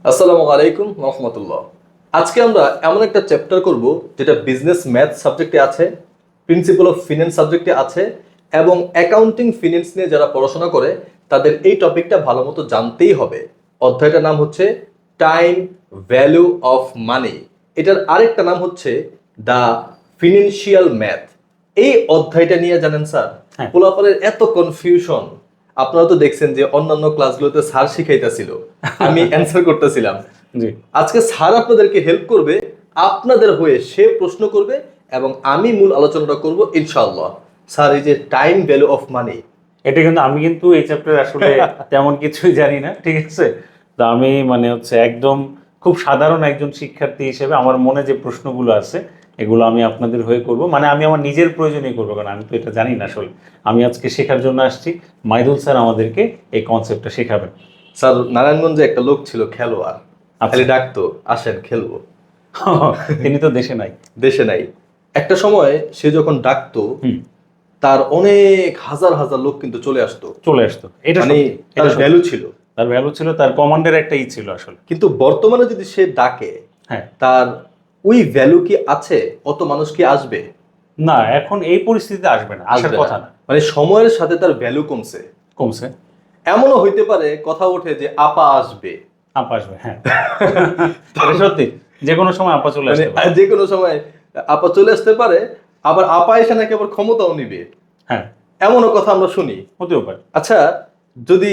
আসসালামু আলাইকুম রহমতুল্লাহ। আজকে আমরা এমন একটা চ্যাপ্টার করব যেটা বিজনেস ম্যাথ সাবজেক্টে আছে, প্রিন্সিপাল অফ ফিন্যান্স সাবজেক্টে আছে এবং অ্যাকাউন্টিং ফিন্যান্স নিয়ে যারা পড়াশোনা করে তাদের এই টপিকটা ভালো মতো জানতেই হবে। অধ্যায়টার নাম হচ্ছে টাইম ভ্যালু অফ মানি। এটার আরেকটা নাম হচ্ছে দ্য ফিনান্সিয়াল ম্যাথ। এই অধ্যায়টা নিয়ে জানেন স্যার, হ্যাঁ। পোলাপালের এত কনফিউশন। আপনারা তো দেখছেন যে অন্যান্য ক্লাসগুলোতে স্যার শিখাইতেছিল, আমি অ্যান্সার করতেছিলাম। জি। আজকে স্যার আপনাদেরকে হেল্প করবে, আপনাদের হয়ে সে প্রশ্ন করবে এবং আমি মূল আলোচনাটা করব ইনশাআল্লাহ। স্যার, এই যে টাইম ভ্যালু অফ মানি, এটা কিন্তু আমি কিন্তু এই চ্যাপ্টার আসলে তেমন কিছুই জানি না, ঠিক আছে? তো আমি একদম খুব সাধারণ একজন শিক্ষার্থী হিসেবে আমার মনে যে প্রশ্নগুলো আছে এগুলো আমি আপনাদের হয়ে করব, মানে আমি আমার নিজের প্রয়োজনেই করবো, কারণ আমি তো এটা জানি না আসলে। আমি আজকে শেখার জন্য আসছি, মাইদুল স্যার আমাদেরকে এই কনসেপ্টটা শেখাবেন। স্যার নারায়ণগঞ্জে একটা লোক ছিল খেলোয়াড়, আচ্ছা। খালি ডাকতো আসেন খেলবো। তিনি তো দেশে নাই। দেশে নাই। একটা সময় সে যখন ডাকতো হুম। তার অনেক হাজার হাজার লোক কিন্তু চলে আসতো। চলে আসতো, এটা মানে সত্যি, তার এটা সত্যি। ভ্যালু ছিল। তার ভ্যালু ছিল, তার কমান্ডের একটা ছিল আসলে। কিন্তু বর্তমানে যদি সে ডাকে, হ্যাঁ। তার ওই ভ্যালু কি আছে? অত মানুষ কি আসবে? না, এখন এই পরিস্থিতিতে আসবে না, আসার আসবে কথা না। না। মানে সময়ের সাথে তার ভ্যালু কমছে। কমছে। এমনও হইতে পারে কথা ওঠে যে আপা আসবে। আপা আসবে, হ্যাঁ। এটা সত্যি, যে কোনো সময় আপা চলে মানে আসতে পারে। যে কোনো সময় আপা চলে আসতে পারে, আবার আপা এসে নাকি আবার ক্ষমতাও নিবে, হ্যাঁ, এমনও কথা আমরা শুনি। হতেও পারে। আচ্ছা, যদি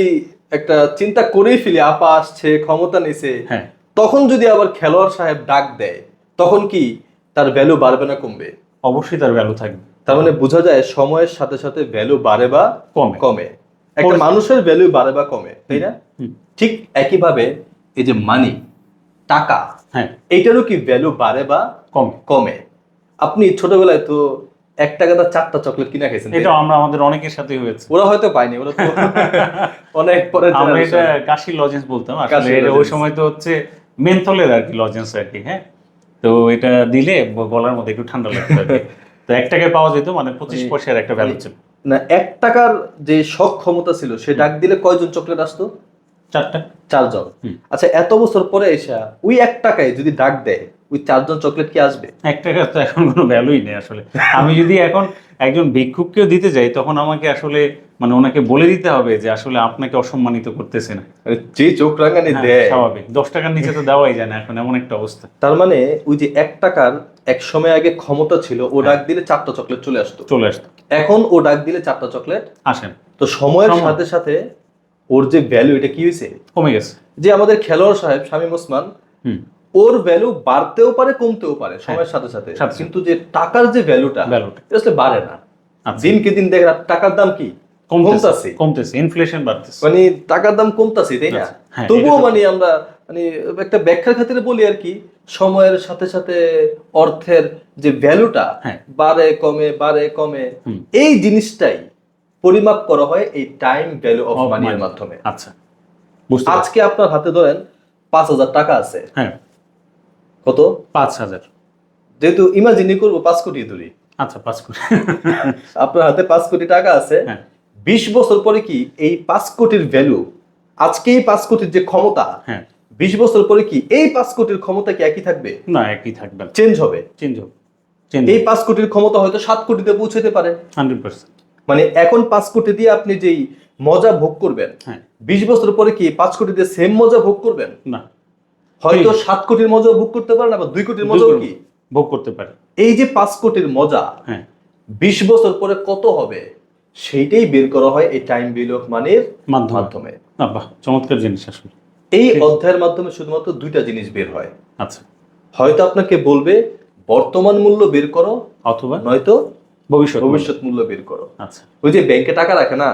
একটা চিন্তা করেই ফেলি আপা আসছে, ক্ষমতা নিছে, হ্যাঁ, তখন যদি আবার খেলোয়াড় সাহেব ডাক দেয়, তখন কি তার ভ্যালু বাড়বে না কমবে? অবশ্যই তার ভ্যালু থাকবে। তার মানে বোঝা যায় সময়ের সাথে সাথে ভ্যালু বাড়ে বা কমে। কমে। একটা মানুষের ভ্যালু বাড়ে বা কমে, তাই না? হুম। ঠিক একইভাবে এই যে মানি, টাকা, হ্যাঁ, এইটারও কি ভ্যালু বাড়ে বা কমে। কমে? আপনি ছোটবেলায় তো 1 টাকা দা 4টা চকলেট কিনা খাইছেন, তাই এটা না? আমাদের অনেকের সাথেই হয়েছে। ওরা হয়তো পায়নি, ওরা তো অনেক পরে আমরা এটা generation। কাশি লজেন্স বলতাম আসলে। কাশির এটা ওই লজেন্স। সময় তো মেন্থলের আর কি লজেন্স আর কি। হ্যাঁ, তো এটা দিলে গলার মধ্যে একটু ঠান্ডা লাগতো আর কি। তো 1 টাকায় পাওয়া যেত, মানে 25 পয়সার একটা ভ্যালু ছিল। না, 1 টাকার যে শখ ক্ষমতা ছিল, সে ডাক দিলে কয়জন চকলেট আসতো? 4টা। 4 জন। হুম। আচ্ছা, এত বছর পরে এসে ওই 1 টাকায় যদি ডাক দেয়, ওই 4 জন চকলেট কি আসবে? 1 টাকার তো এখন কোনো ভ্যালুই নেই আসলে। আমি যদি এখন একজন ভিক্ষুককেও দিতে যাই, তখন আমাকে আসলে মানে ওনাকে বলে দিতে হবে যে আসলে আপনাকে অসম্মানিত করতেছে না। মানে যে চোখ রাঙানি হ্যাঁ, দেয়। স্বাভাবিক। 10 টাকার নিচে তো দেওয়াই যায় না এখন, এমন একটা অবস্থা। তার মানে ওই যে 1 টাকার এক সময় আগে ক্ষমতা ছিল, ও ডাক দিলে 4টা চকলেট চলে আসতো। চলে আসতো। এখন ও ডাক দিলে 4টা চকলেট আসেন। তো সময়ের সময়। সাথে সাথে ওর যে ভ্যালু, এটা কি হয়েছে? কমে গেছে। যে আমাদের খেলোয়াড় সাহেব শামীম ওসমান, হুম। ওর ভ্যালু বাড়তেও পারে কমতেও পারে সময়ের সাথে সাথে, কিন্তু যে টাকার যে ভ্যালুটা, এটা আসলে বাড়ে না। আচ্ছা। দিনকে দিন দেখেন টাকার দাম কি কমতাছে, কমতেছে, ইনফ্লেশন বাড়তেছে। মানে টাকার দাম কমতাছে, তাই না? হ্যাঁ, তবুও এটা মানে আমরা মানে একটা ব্যাখ্যার খাতিরে বলি আর কি, সময়ের সাথে সাথে অর্থের যে ভ্যালুটা হ্যাঁ। বাড়ে কমে বাড়ে কমে, হুম। এই জিনিসটাই পরিমাপ করা হয় এই টাইম ভ্যালু অফ Of মানির money। মাধ্যমে। আচ্ছা, বুঝতে পারছি। আজকে আপনার হাতে ধরেন 5,000 টাকা আছে। হ্যাঁ, কত? 5,000। যেহেতু ইমাজিনই করবো 5 কোটি ধরি, আচ্ছা, 5 কোটি। আপনার হাতে 5 কোটি টাকা আছে। হ্যাঁ। 20 বছর পরে কি এই 5 কোটির ভ্যালু, আজকে এই 5 কোটির যে ক্ষমতা, হ্যাঁ। 20 বছর পরে কি এই 5 কোটির ক্ষমতা কি একই থাকবে? না, একই থাকবে না। চেঞ্জ হবে। চেঞ্জ হবে। চেঞ্জ এই 5 কোটির ক্ষমতা হয়তো 7 কোটিতে পৌঁছতে পারে। 100%। মানে এখন 5 কোটি দিয়ে আপনি যেই মজা ভোগ করবেন, হ্যাঁ। 20 বছর পরে কি 5 কোটি দিয়ে সেম মজা ভোগ করবেন? না, হয়তো 7 কোটির মজা ভোগ করতে পারেন, আবার 2 কোটির মজাও কি ভোগ করতে পারে। এই যে 5 কোটির মজা হ্যাঁ, 20 বছর পরে কত হবে, সেইটাই বের করা হয় এই টাইম ভ্যালু অফ মানির মাধ্যমে। বাহ, চমৎকার জিনিস আসলে। এই অধ্যায়ের মাধ্যমে শুধুমাত্র 2টা জিনিস বের হয়। আচ্ছা। হয়তো আপনাকে বলবে বর্তমান মূল্য বের করো, অথবা নয়তো ভবিষ্যৎ ভবিষ্যৎ মূল্য বের করো। আচ্ছা। ওই যে ব্যাংকে টাকা রাখে না,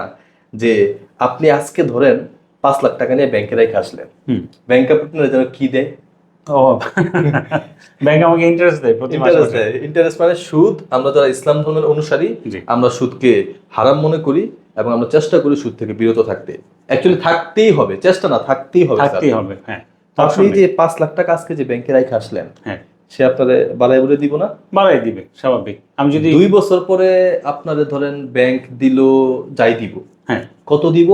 যে আপনি আজকে ধরেন 5 লাখ টাকা নিয়ে ব্যাংকে রেখে আসলেন, হুম। ব্যাংক আপনার যেন কি দেয়? ও, ব্যাংক আমাকে ইন্টারেস্ট দেয় প্রতি মাসে। ইন্টারেস্ট দেয়। ইন্টারেস্ট মানে সুদ। আমরা যারা ইসলাম ধর্মের অনুসারী, জি। আমরা সুদকে হারাম মনে করি এবং আমরা চেষ্টা করি সুদ থেকে বিরত থাকতে। অ্যাকচুয়ালি থাকতেই হবে, চেষ্টা না, থাকতেই হবে। থাকতেই হবে, হ্যাঁ। আপনি যে 5 লাখ টাকা আজকে যে ব্যাংকে রেখে আসলেন, হ্যাঁ, সে আপনারে বাড়াই বলে দিব না? বাড়াই দিবে, স্বাভাবিক। আমি যদি 2 বছর পরে আপনারে ধরেন ব্যাংক দিল, যাই দিব, হ্যাঁ, কত দিব?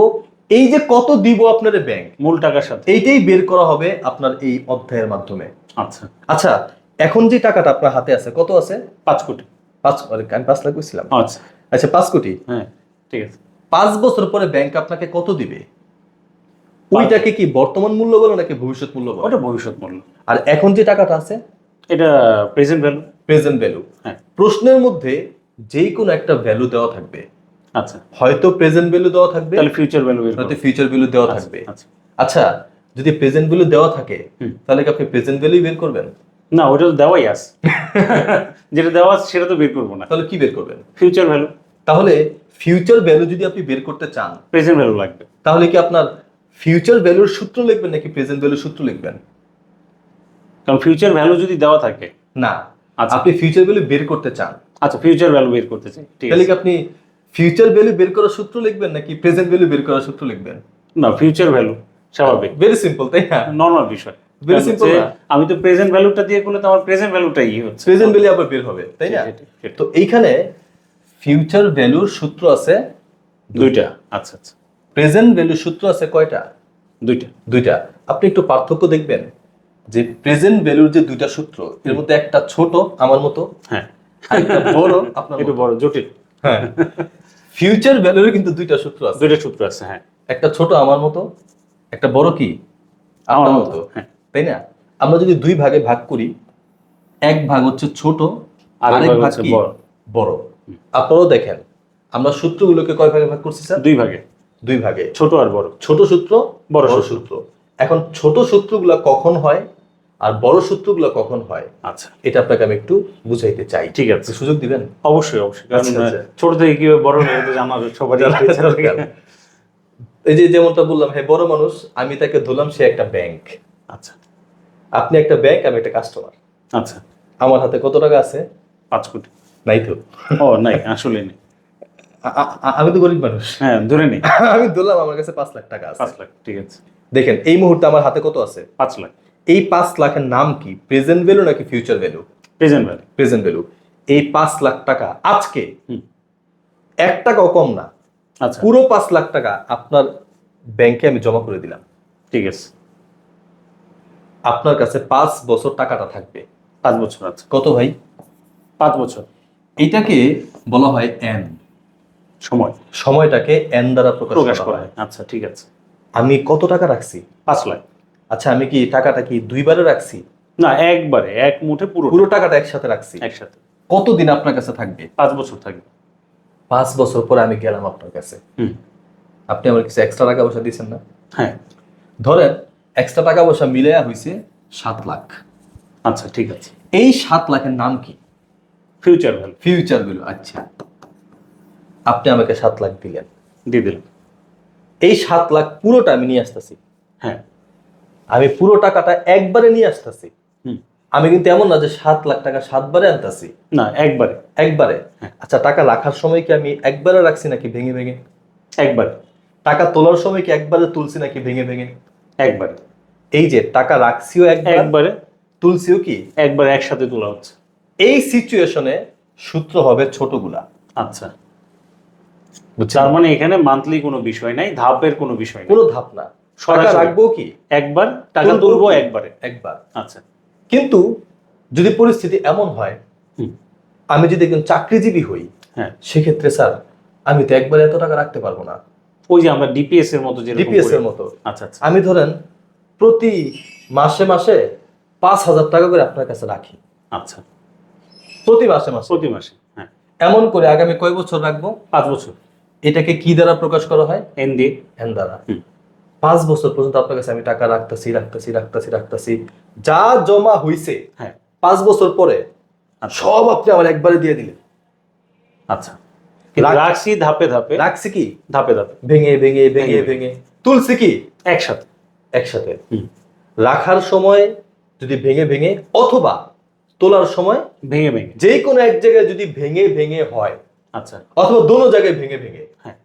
এই যে কত দিব আপনার ব্যাংক, মূল টাকার সাথে। এইটাই বের করা হবে আপনার এই অধ্যায়ের মাধ্যমে। আচ্ছা আচ্ছা, এখন যে টাকাটা আপনার হাতে আছে কত আছে? 5 কোটি। আমি 5 লাখ বলছিলাম। আচ্ছা আচ্ছা 5 কোটি। হ্যাঁ ঠিক আছে। 5 বছর পরে ব্যাংক আপনাকে কত দিবে? ওইটাকে কি বর্তমান মূল্য বলো নাকি ভবিষ্যৎ মূল্য বলো? ওটা ভবিষ্যৎ মূল্য। আর এখন যে টাকাটা আছে এটা প্রেজেন্ট ভ্যালু। Present value. হ্যাঁ। প্রশ্নের মধ্যে যে কোনো একটা ভ্যালু দেওয়া থাকবে, আচ্ছা হয়তো প্রেজেন্ট ভ্যালু দেওয়া থাকবে, তাহলে ফিউচার ভ্যালু বের হয়তো করো। ফিউচার ভ্যালু দেওয়া আচ্ছা, থাকবে। আচ্ছা। আচ্ছা, যদি প্রেজেন্ট ভ্যালু দেওয়া থাকে হুম। তাহলে কি আপনি প্রেজেন্ট ভ্যালু বের করবেন? না ওটা তো দেওয়াই আছে। যেটা দেওয়া আছে সেটা তো বের করবো না। তাহলে কি বের করবেন? Future value. তাহলে ফিউচার ভ্যালু যদি আপনি বের করতে চান প্রেজেন্ট ভ্যালু লাগবে। তাহলে কি আপনার ফিউচার ভ্যালুর সূত্র লিখবেন নাকি প্রেজেন্ট ভ্যালুর সূত্র লিখবেন? কারণ ফিউচার ভ্যালু যদি দেওয়া থাকে। না, আচ্ছা। আপনি ফিউচার ভ্যালু বের করতে চান, আচ্ছা ফিউচার ভ্যালু বের করতে চাই, ঠিক তাহলে আছে। কি আপনি ফিউচার ভ্যালু বের করার সূত্র লিখবেন নাকি প্রেজেন্ট ভ্যালু বের করার সূত্র লিখবেন? না ফিউচার ভ্যালু স্বাভাবিক, ভেরি সিম্পল, তাই না? নর্মাল বিষয়। Very simple কারণ না? হচ্ছে আমি তো প্রেজেন্ট ভ্যালুটা দিয়ে করলে তো আমার প্রেজেন্ট ভ্যালুটাই হচ্ছে। প্রেজেন্ট ভ্যালু আবার বের হবে, তাই না? সেটাই, সেটাই। তো এইখানে ফিউচার ভ্যালুর সূত্র আছে দুইটা। আচ্ছা আচ্ছা প্রেজেন্ট ভ্যালুর সূত্র আছে কয়টা? দুইটা। আপনি একটু পার্থক্য দেখবেন যে প্রেজেন্ট ভ্যালুর যে দুইটা সূত্র এর মধ্যে একটা ছোট আমার মতো, হ্যাঁ আর একটা বড় আপনার একটু মতো। বড় জটিল। হ্যাঁ, ফিউচার ভ্যালুর কিন্তু দুইটা সূত্র আছে, দুইটা সূত্র আছে। হ্যাঁ একটা ছোট আমার মতো, একটা বড় কি আমার আপনার মতো, মতো, হ্যাঁ। তাই না? আমরা যদি দুই ভাগে ভাগ করি, এক ভাগ হচ্ছে ছোট, আরেক ভাগ হচ্ছে কি বড়। বড়। আপনারাও দেখেন আমরা সূত্রগুলোকে কয় ভাগে ভাগ করছি স্যার? দুই ভাগে, দুই ভাগে, ছোট আর বড়। ছোট সূত্র, বড় বড় সূত্র। সূত্র। এখন ছোট সূত্রগুলো কখন হয় আর বড় সূত্রগুলো কখন হয় আচ্ছা এটা আপনাকে আমি একটু বুঝাইতে চাই, ঠিক আছে। একটু সুযোগ দিবেন? অবশ্যই অবশ্যই, কারণ আচ্ছা, আচ্ছা। ছোট থেকে কিভাবে বড় হয়ে যেতে আমার সবারই একটু ইচ্ছা থাকে। এই যে যেমনটা বললাম, হ্যাঁ বড় মানুষ, আমি তাকে ধরলাম সে একটা ব্যাংক, আচ্ছা আপনি একটা ব্যাংক, আমি একটা কাস্টমার। আচ্ছা আমার হাতে কত টাকা আছে? 5 কোটি। নাই তো। ও নাই, আসলে নেই। আমি তো গরিব মানুষ। হ্যাঁ ধরে নেই। আমি ধরলাম আমার কাছে 5 লাখ টাকা আছে। 5 লাখ, ঠিক আছে। দেখেন এই মুহূর্তে আমার হাতে কত আছে? 5 লাখ। এই 5 লাখের নাম কি? প্রেজেন্ট ভ্যালু নাকি future value? Present value. Present value. এই 5 লাখ টাকা আজকে হুম। 1 টাকাও কম না, আচ্ছা পুরো 5 লাখ টাকা আপনার ব্যাংকে আমি জমা করে দিলাম। ঠিক আছে। আপনার কাছে 5 বছর টাকাটা থাকবে। 5 বছর। আচ্ছা কত ভাই? 5 বছর এটাকে বলা হয় এন। সময় সময়টাকে এন দ্বারা প্রকাশ প্রকাশ করা করা হয়। হয়। আচ্ছা ঠিক আছে। আমি কত টাকা রাখছি? 5 লাখ। আচ্ছা, আমি কি টাকাটা কি দুইবারে রাখছি? না একবারে, এক মুঠে পুরো পুরো টাকাটা একসাথে রাখছি। একসাথে। কতদিন আপনার কাছে থাকবে? 5 বছর থাকবে। 5 বছর পরে আমি গেলাম আপনার কাছে, হুম। আপনি আমার কিছু এক্সট্রা টাকা পয়সা দিয়েছেন না? হ্যাঁ ধরেন এক্সট্রা টাকা পয়সা মিলাইয়া হয়েছে 7 লাখ। আচ্ছা ঠিক আছে। এই 7 লাখের নাম কি? Future value. Future value. আচ্ছা, আপনি আমাকে 7 লাখ দিলেন, দিয়ে দিলাম। এই 7 লাখ পুরোটা আমি নিয়ে আসতেছি, হ্যাঁ। আমি পুরো টাকাটা একবারে নিয়ে আসতেছি। হুম। আমি কিন্তু এমন না যে 7 লাখ টাকা 7 বারে আনতেছি, না একবারে। একবারে। হ্যাঁ। আচ্ছা, টাকা রাখার সময় কি আমি একবারে রাখছি নাকি ভেঙে ভেঙে? একবারে। টাকা তোলার সময় কি একবারে তুলছি নাকি ভেঙে ভেঙে? একবারে। এই যে টাকা রাখছিও একবারে, তুলছিও কি একবারে একসাথে তোলা হচ্ছে। এই সিচুয়েশনে সূত্র হবে ছোটগুলা। আচ্ছা তার মানে এখানে মান্থলি কোনো বিষয় নাই, ধাপের কোনো বিষয় নাই। কোনো ধাপ না, টাকা সরাসরি। রাখবো কি একবার টাকা তুলবো তুলবো কি? একবারে। একবার। আচ্ছা কিন্তু যদি পরিস্থিতি এমন হয় হুম। আমি যদি একজন চাকরিজীবী হই, হ্যাঁ সেক্ষেত্রে স্যার আমি তো একবারে এত টাকা রাখতে পারবো না। ওই যে আমরা ডিপিএস এর মতো যেরকম ডিপিএস করি। এর মতো। আচ্ছা আচ্ছা আমি ধরেন প্রতি মাসে মাসে 5,000 টাকা করে আপনার কাছে রাখি, আচ্ছা প্রতি মাসে মাসে। প্রতি মাসে। হ্যাঁ এমন করে আগামী কয় বছর রাখবো? 5 বছর। এটাকে কি দ্বারা প্রকাশ করা হয়? এন দিয়ে। এন দ্বারা। হুম। 5 বছর পর্যন্ত আপনার কাছে আমি টাকা রাখতেছি, যা জমা হইছে হ্যাঁ 5 বছর পরে আচ্ছা। সব আপনি আমার একবারে দিয়ে দিলেন। আচ্ছা কিন্তু রাখছি ধাপে ধাপে। রাখছি কি ধাপে ধাপে ভেঙে ভেঙে ভেঙে ভেঙে ভেঙে তুলছি কি একসাথে। একসাথে। হুম। রাখার সময় যদি ভেঙে ভেঙে অথবা তোলার সময় ভেঙে ভেঙে। যে কোনো এক জায়গায় যদি ভেঙে ভেঙে হয়, আচ্ছা অথবা দোনো জায়গায় ভেঙে ভেঙে, হ্যাঁ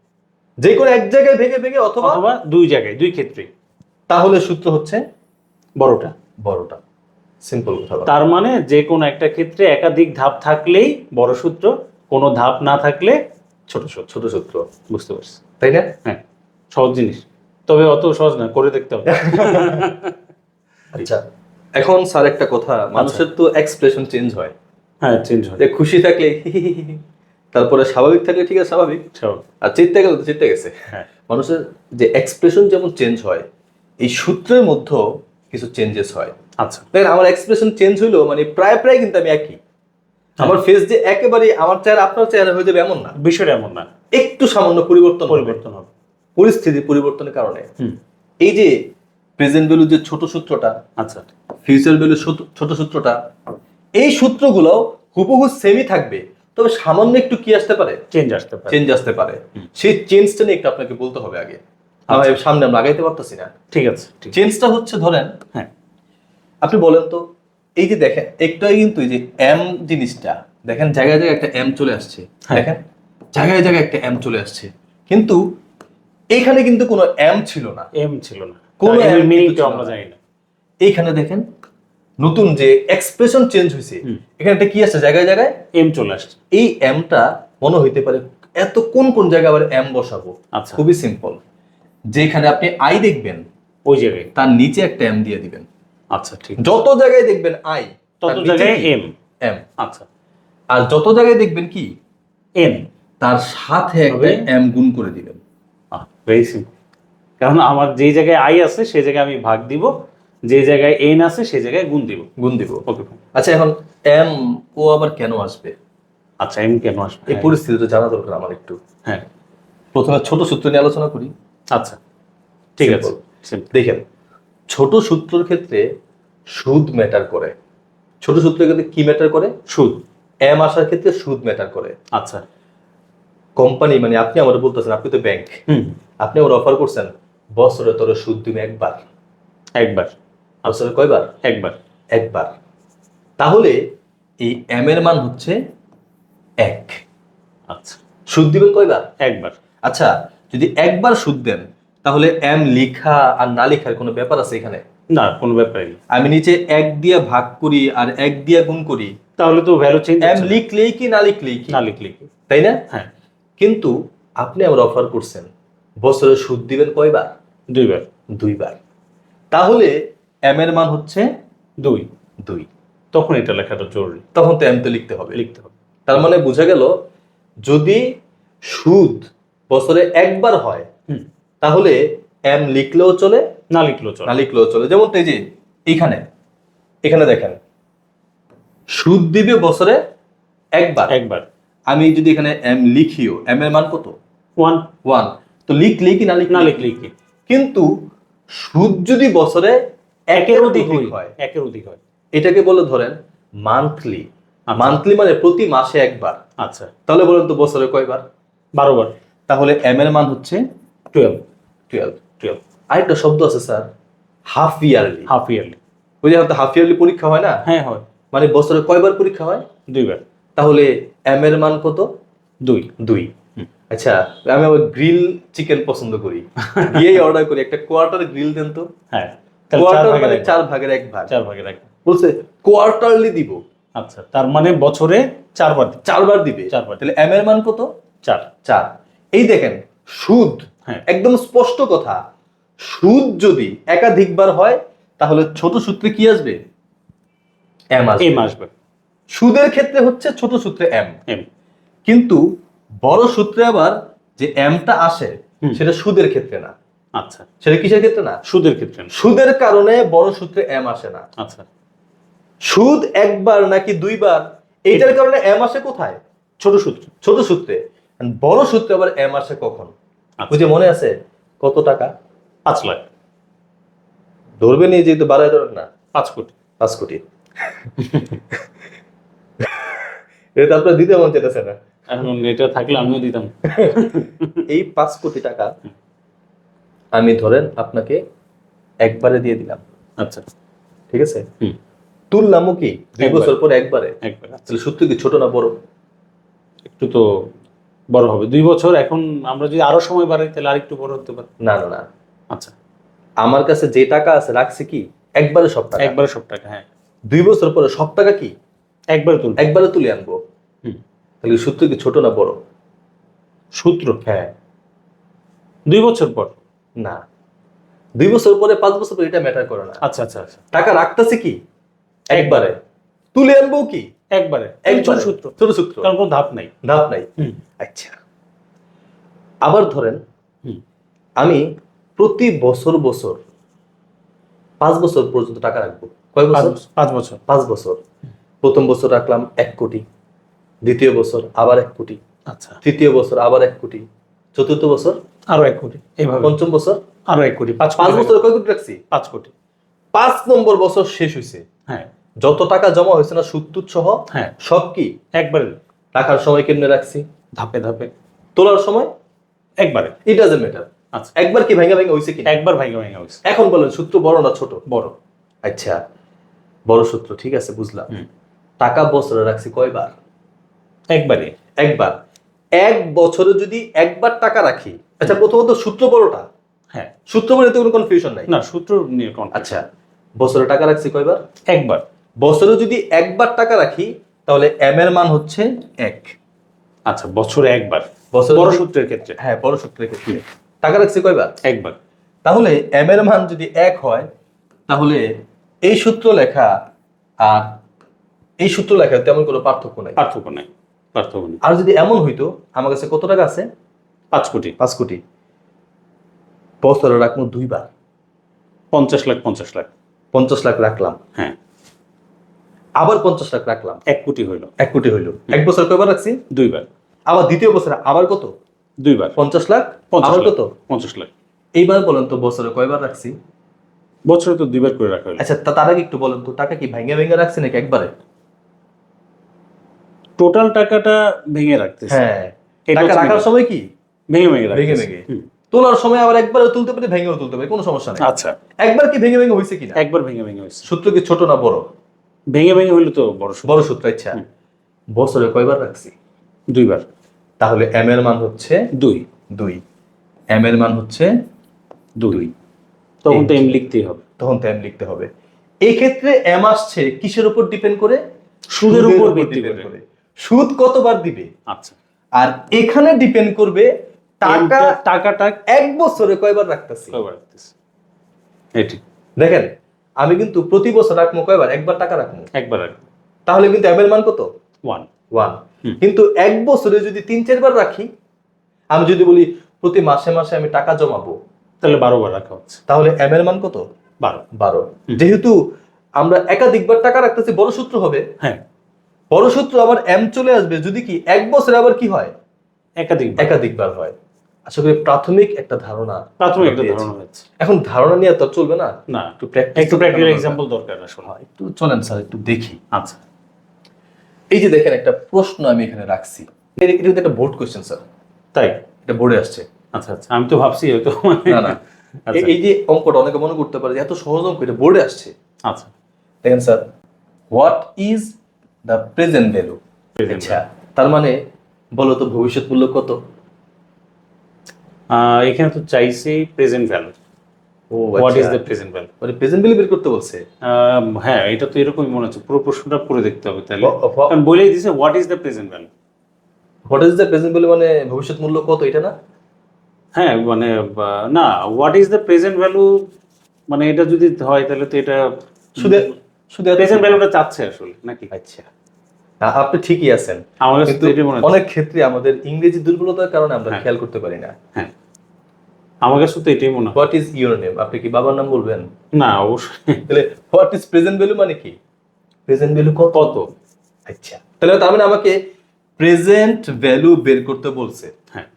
যে কোনো এক জায়গায় ভেঙে ভেঙে অথবা, অথবা দুই জায়গায়, দুই ক্ষেত্রে, তাহলে সূত্র হচ্ছে বড়টা। বড়টা। সিম্পল কথা বলা। তার মানে যে কোনো একটা ক্ষেত্রে একাধিক ধাপ থাকলেই বড় সূত্র, কোনো ধাপ না থাকলে ছোট সূত্র। ছোট সূত্র, বুঝতে পারছি, তাই না? হ্যাঁ সহজ জিনিস। তবে অত সহজ না, করে দেখতে হবে। আচ্ছা, এখন স্যার একটা কথা, মানুষের তো এক্সপ্রেশন চেঞ্জ হয়। হ্যাঁ, চেঞ্জ হয়। যে খুশি থাকলে তারপরে স্বাভাবিক থাকলে ঠিক আছে, স্বাভাবিক। স্বাভাবিক। আর চিত্তে গেলে তো চিত্তে গেছে। হ্যাঁ। মানুষের যে এক্সপ্রেশন যেমন চেঞ্জ হয়, এই সূত্রের মধ্যেও কিছু চেঞ্জেস হয়। আচ্ছা। দেখেন আমার এক্সপ্রেশন চেঞ্জ হইলো মানে প্রায় প্রায় কিন্তু আমি একই। আমার ফেস যে একেবারে আমার চেহারা আপনার চেহারা হয়ে যাবে এমন না, বিষয়টা এমন না, একটু সামান্য পরিবর্তন হবে। পরিবর্তন হবে পরিস্থিতি পরিবর্তনের কারণে। হুম। এই যে প্রেজেন্ট ভ্যালু যে ছোট সূত্রটা, আচ্ছা, ফিউচার ভ্যালু ছোট সূত্রটা, এই সূত্রগুলো হুবহু সেমই থাকবে, তবে সামান্য একটু কি আসতে পারে, চেঞ্জ আসতে পারে। চেঞ্জ আসতে পারে। সেই চেঞ্জটা নিয়ে একটু আপনাকে বলতে হবে আগে, আমার সামনে আমরা আগাইতে পারতেছি না। ঠিক আছে, ঠিক। চেঞ্জটা হচ্ছে ধরেন, হ্যাঁ, আপনি বলেন তো, এই যে দেখেন একটাই কিন্তু এই যে এম জিনিসটা দেখেন জায়গায় জায়গায় একটা এম চলে আসছে। হ্যাঁ। দেখেন জায়গায় জায়গায় একটা এম চলে আসছে, কিন্তু এইখানে কিন্তু কোনো এম ছিল না, এম ছিল না, কোনো এর M মিনিংটা কিন্তু ছিল আমরা না। জানি না। এইখানে দেখেন নতুন যে এক্সপ্রেশন চেঞ্জ হয়েছে, এখানে একটা কি আছে জায়গায় জায়গায় এম চলে আসছে। এই এমটা মনে হইতে পারে এত কোন কোন জায়গায় আবার এম বসাবো। আচ্ছা। খুবই সিম্পল, যেখানে আপনি আই দেখবেন ওই জায়গায়। তার নিচে একটা এম দিয়ে দিবেন। আচ্ছা, ঠিক। যত জায়গায় দেখবেন আই তত জায়গায় এম। এম। আচ্ছা। আর যত জায়গায় দেখবেন কি এন, তার সাথে একটা এম গুণ করে দিবেন। Very simple. কারণ আমার যেই জায়গায় আই আছে সেই জায়গায় আমি ভাগ দিব, যে জায়গায় এন আছে সেই জায়গায় গুণ দিব। গুণ দিব। ওকে। আচ্ছা, এখন এম ও আবার কেন আসবে? আচ্ছা, এম কেন আসবে এই পরিস্থিতিটা জানা দরকার আমার একটু। হ্যাঁ। প্রথমে ছোট সূত্র নিয়ে আলোচনা করি। আচ্ছা, ঠিক আছে। দেখেন, ছোট সূত্রের ক্ষেত্রে সুদ ম্যাটার করে। ছোট সূত্রের ক্ষেত্রে কি ম্যাটার করে? সুদ। এম আসার ক্ষেত্রে সুদ ম্যাটার করে। আচ্ছা। কোম্পানি মানে আপনি আমার বলতেছেন, আপনি তো ব্যাংক, আপনি আমার অফার করছেন বছরে তোর সুদ দিবে একবার। একবার। বছরে কয়বার? একবার। একবার। তাহলে এই এম এর মান হচ্ছে 1। আচ্ছা, সুদ দিবেন কয়বার? একবার। আচ্ছা, যদি একবার সুদ দেন তাহলে এম লিখা আর না লিখার কোনো ব্যাপার আছে এখানে? না, কোনো ব্যাপারই নেই। আমি নিচে 1 দিয়ে ভাগ করি আর 1 দিয়ে গুণ করি, তাহলে তো ভ্যালু চেঞ্জ এম লিখলেই কি না লিখলেই কি? না লিখলে কি, তাই না? হ্যাঁ। কিন্তু আপনি আমার অফার করছেন বছরে সুদ দিবেন কয়বার? 2 বার। 2 বার। তাহলে এম এর মান হচ্ছে 2। 2। তখন এটা লেখাটা জরুরি, তখন তো এম তো লিখতে হবে। লিখতে হবে। তার মানে বোঝা গেল, যদি সুদ বছরে একবার হয় তাহলে এম লিখলেও চলে, না লিখলেও চলে। না লিখলেও চলে। যেমন এই যে এইখানে, এখানে দেখেন সুদ দিবে বছরে একবার। একবার। আমি যদি এখানে এম লিখিও, এম এর মান কত? 1। 1। তো লিখলেই কি না লিখলে? না লিখলেই কি। কিন্তু সুদ যদি বছরে একের অধিক হয়, একের অধিক হয়, এটাকে বলে ধরেন মান্থলি। মান্থলি মানে প্রতি মাসে একবার। আচ্ছা। তাহলে বলেন তো বছরে কয়বার? 12 বার। তাহলে এম এর মান হচ্ছে 12। 12। আরেকটা শব্দ আছে sir, half yearly. Half yearly. ওই যে হাফ ইয়ারলি পরীক্ষা হয় না? হ্যাঁ, হয়। মানে বছরে কয়বার পরীক্ষা হয়? 2 বার। তাহলে এম এর মান কত? 2। 2। আচ্ছা, আমি আবার গ্রিল চিকেন পছন্দ করি, গিয়েই অর্ডার করি একটা কোয়ার্টার গ্রিল দেন তো। হ্যাঁ, কোয়ার্টার মানে 4 ভাগের 1 ভাগ। 4 ভাগের 1 বলছে কোয়ার্টারলি দিব। আচ্ছা, তার মানে বছরে 4 বার। 4 বার দিবে। 4 বার। তাহলে এম এর মান কত? 4। 4। এই দেখেন সুদ, একদম স্পষ্ট কথা, সুদ যদি একাধিকবার হয় তাহলে ছোট সূত্রে কি আসবে? এম আসবে। এম আসবে। সুদের ক্ষেত্রে হচ্ছে ছোট সূত্রে এম। এম। কিন্তু বড় সূত্রে আবার যে এমটা আসে সেটা সুদের ক্ষেত্রে না। আচ্ছা, সেটা কিসের ক্ষেত্রে না? সুদের ক্ষেত্রে। সুদের কারণে বড় সূত্রে এম আসে না। আচ্ছা। সুদ একবার নাকি 2 বার, এইটার কারণে এম আসে কোথায়? ছোট সূত্র। ছোট সূত্রে। বড় সূত্রে আবার এম আসে কখন? বুঝে মনে আছে কত টাকা? 5 লাখ। ধরবে নিয়ে যেহেতু বাড়ায় ধরেন না, 5 কোটি। 5 কোটি। এটা তো আপনার দিতে মন চাইতেছে না। এখন এটা থাকলে আমিও দিতাম। এই 5 কোটি টাকা আমি ধরেন আপনাকে একবারে দিয়ে দিলাম। আচ্ছা, ঠিক আছে? তুললামও কি 2 বছর পর একবারে? একবার। তাহলে সূত্র কি ছোট না বড়? একটু তো বড় হবে। 2 বছর, এখন আমরা যদি আরো সময় বাড়াই তাহলে আরেকটু বড় হতে পারে। না না না, আচ্ছা। আমার কাছে যে টাকা আছে রাখছি কি একবারে সব টাকা। একবারে সব টাকা। হ্যাঁ। 2 বছর পরে সব টাকা কি একবারে তুলব। একবারে তুলে আনবো। তাহলে সূত্র কি ছোট না বড়? সূত্র। হ্যাঁ। 2 বছর পর না, 2 বছর পরে 5 বছর পরে এটা ম্যাটার করে না। আচ্ছা আচ্ছা আচ্ছা, টাকা রাখতেছে কি একবারে, তুলে আনবো কি একবারে একবারে। সূত্র, ছোট সূত্র, কারণ কোনো ধাপ নাই। ধাপ নাই। আচ্ছা, আবার ধরেন হুম। আমি প্রতি বছর বছর 5 বছর পর্যন্ত টাকা রাখবো। কয় বছর? 5 বছর। 5 বছর। প্রথম বছর রাখলাম 1 কোটি, দ্বিতীয় বছর আবার 1 কোটি, আচ্ছা, তৃতীয় বছর আবার 1 কোটি, চতুর্থ বছর আরো 1 কোটি, এইভাবে পঞ্চম বছর আরো 1 কোটি, 5 5 বছর কয় কোটি রাখছি? 5 কোটি। 5 নম্বর বছর শেষ হয়েছে, হ্যাঁ যত টাকা জমা হয়েছে না সুদ টুদ সহ হ্যাঁ, সব কি একবারে রাখার সময় কেমনে রাখছি, ধাপে ধাপে, তোলার সময় একবারে। It doesn't matter. আচ্ছা, একবার কি ভাঙা ভাঙা হয়েছে কি? একবার ভাঙা ভাঙা হয়েছে। এখন বলেন সূত্র বড় না ছোট? বড়। আচ্ছা, বড় সূত্র, ঠিক আছে বুঝলাম। হুম। টাকা বছরে রাখছি কয়বার? একবারে। একবার। 1 বছরে যদি একবার টাকা রাখি, আচ্ছা প্রথমত সূত্র বড়টা, হ্যাঁ, সূত্র বড় এতে কোনো কনফিউশন নাই। না সূত্র নিয়ে কোন। আচ্ছা, বছরে টাকা রাখছি কয়বার? একবার। বছরে যদি একবার টাকা রাখি তাহলে এম এর মান হচ্ছে 1। আচ্ছা, বছরে একবার, বছরে বড় যদি- সূত্রের ক্ষেত্রে হ্যাঁ, বড় সূত্রের ক্ষেত্রে টাকা রাখছি কয়বার? একবার। তাহলে এম এর মান যদি 1 হয় তাহলে এই সূত্র লেখা আর এই সূত্র লেখা তেমন কোনো পার্থক্য নাই। পার্থক্য নাই, পার্থক্য নেই। আর যদি এমন হইতো আমার কাছে কত টাকা আছে? 5 কোটি, 5 কোটি, বছরে রাখবো 2 বার, 50 লাখ 50 লাখ। 50 লাখ রাখলাম, হ্যাঁ, আবার 50 লাখ রাখলাম, 1 কোটি হইলো। 1 কোটি হইলো। 1 বছর কয়বার রাখছি? 2 বার। আবার দ্বিতীয় বছরে আবার কত? 2 বার। 50 লাখ, 50 আবার লাখ। কত? 50 লাখ। এইবার বলেন তো বছরে কয়বার রাখছি? বছরে তো 2 বার করে রাখা হলো। আচ্ছা, তার আগে একটু বলেন তো টাকা কি ভাঙে ভাঙে রাখছি নাকি একবারে? টোটাল টাকাটা ভেঙে রাখতেছে। হ্যাঁ, এটা টাকা হচ্ছে রাখার main। সময় কি ভেঙে ভেঙে ভেঙে রাখতেছে। ভেঙে, হুম। তোলার সময় আবার একবারও তুলতে পারি, ভেঙেও তুলতে পারি, কোনো সমস্যা নেই। আচ্ছা, একবার কি ভেঙে ভেঙে হয়েছে কিনা? একবার ভেঙে ভেঙে হয়েছে। সূত্র কি ছোট না বড়? ভেঙে ভেঙে হইলো তো বড় সূত্র। বড় সূত্র। আচ্ছা, হুম। বছরে কয়বার রাখছি? 2 বার। তাহলে এম এর মান হচ্ছে 2 2, এম এর মান হচ্ছে 2। তখন তো এম লিখতেই হবে। তখন তো এম লিখতে হবে। এই ক্ষেত্রে এম আসছে কিসের উপর ডিপেন্ড করে? সুদের উপর ভিত্তি depend করে। সুদ কতবার দিবে, আচ্ছা, আর এখানে ডিপেন্ড করবে টাকা টাকাটা 1 বছরে কয়বার রাখতেছি। কয়বার রাখতেছে। এটি দেখেন, আমি কিন্তু প্রতি বছর রাখবো কয়বার? একবার টাকা রাখবো, একবার রাখবে। তাহলে কিন্তু এম এর মান কত? 1। 1। হুম। কিন্তু 1 বছরে যদি 3-4 বার রাখি, আমি যদি বলি প্রতি মাসে মাসে আমি টাকা জমাবো, তাহলে 12 বার রাখা হচ্ছে। তাহলে এম এর মান কত? 12। হুম। যেহেতু আমরা একাধিকবার টাকা রাখতেছি, বড় সূত্র হবে। হ্যাঁ, বড় সূত্র আবার এম চলে আসবে যদি কি 1 বছরে আবার কি হয়? একাধিক একাধিকবার হয়। আশা করি প্রাথমিক একটা ধারণা প্রাথমিক একটা দিয়েছি। ধারণা হচ্ছে। এখন ধারণা নিয়ে তো আর চলবে না, না, একটু প্র্যাকটিস, একটু প্র্যাকটিক্যাল এক্সাম্পল দরকার আসলে। একটু চলেন স্যার একটু দেখি। আচ্ছা, এই যে দেখেন একটা প্রশ্ন আমি এখানে রাখছি, এটা কিন্তু একটা বোর্ড কোশ্চেন স্যার, তাই? এটা বোর্ডে আসছে। আচ্ছা আচ্ছা, আমি তো ভাবছি হয়তো না না, আচ্ছা এই যে অঙ্কটা অনেকে মনে করতে পারে যে এত সহজ অঙ্ক, এটা বোর্ডে আসছে। আচ্ছা, দেখেন sir, what is the present value? Present আচ্ছা, তার মানে বলো তো ভবিষ্যৎ মূল্য কত? এখানে তো চাইছি প্রেজেন্ট ভ্যালু। ও what is the present value? মানে প্রেজেন্ট ভ্যালু বের করতে বলছে। হ্যাঁ, এটা তো এরকমই মনে হচ্ছে। পুরো প্রশ্নটা পড়ে দেখতে হবে তাহলে, Wha- কারণ বলেই দিছে what is the present value. What is the present value মানে ভবিষ্যৎ মূল্য কত, এটা না? হ্যাঁ মানে না, what is the present value মানে এটা যদি হয় তাহলে তো এটা শুধু শুধু প্রেজেন্ট ভ্যালুটা চাচ্ছে আসলে নাকি? আচ্ছা, আপনি ঠিকই আছেন, আমার কাছে কিন্তু তো এটাই মনে হচ্ছে। অনেক ক্ষেত্রে আমাদের ইংরেজি দুর্বলতার কারণে আমরা হ্যাঁ। খেয়াল করতে পারি না। হ্যাঁ, আমার কাছে তো এটাই মনে হয়। What is your name? আপনি কি বাবার নাম বলবেন? না অবশ্যই। তাহলে হোয়াট ইজ প্রেজেন্ট ভ্যালু মানে কি? প্রেজেন্ট ভ্যালু কত? আচ্ছা, তাহলে তার মানে আমাকে প্রেজেন্ট ভ্যালু বের করতে বলছে। হ্যাঁ,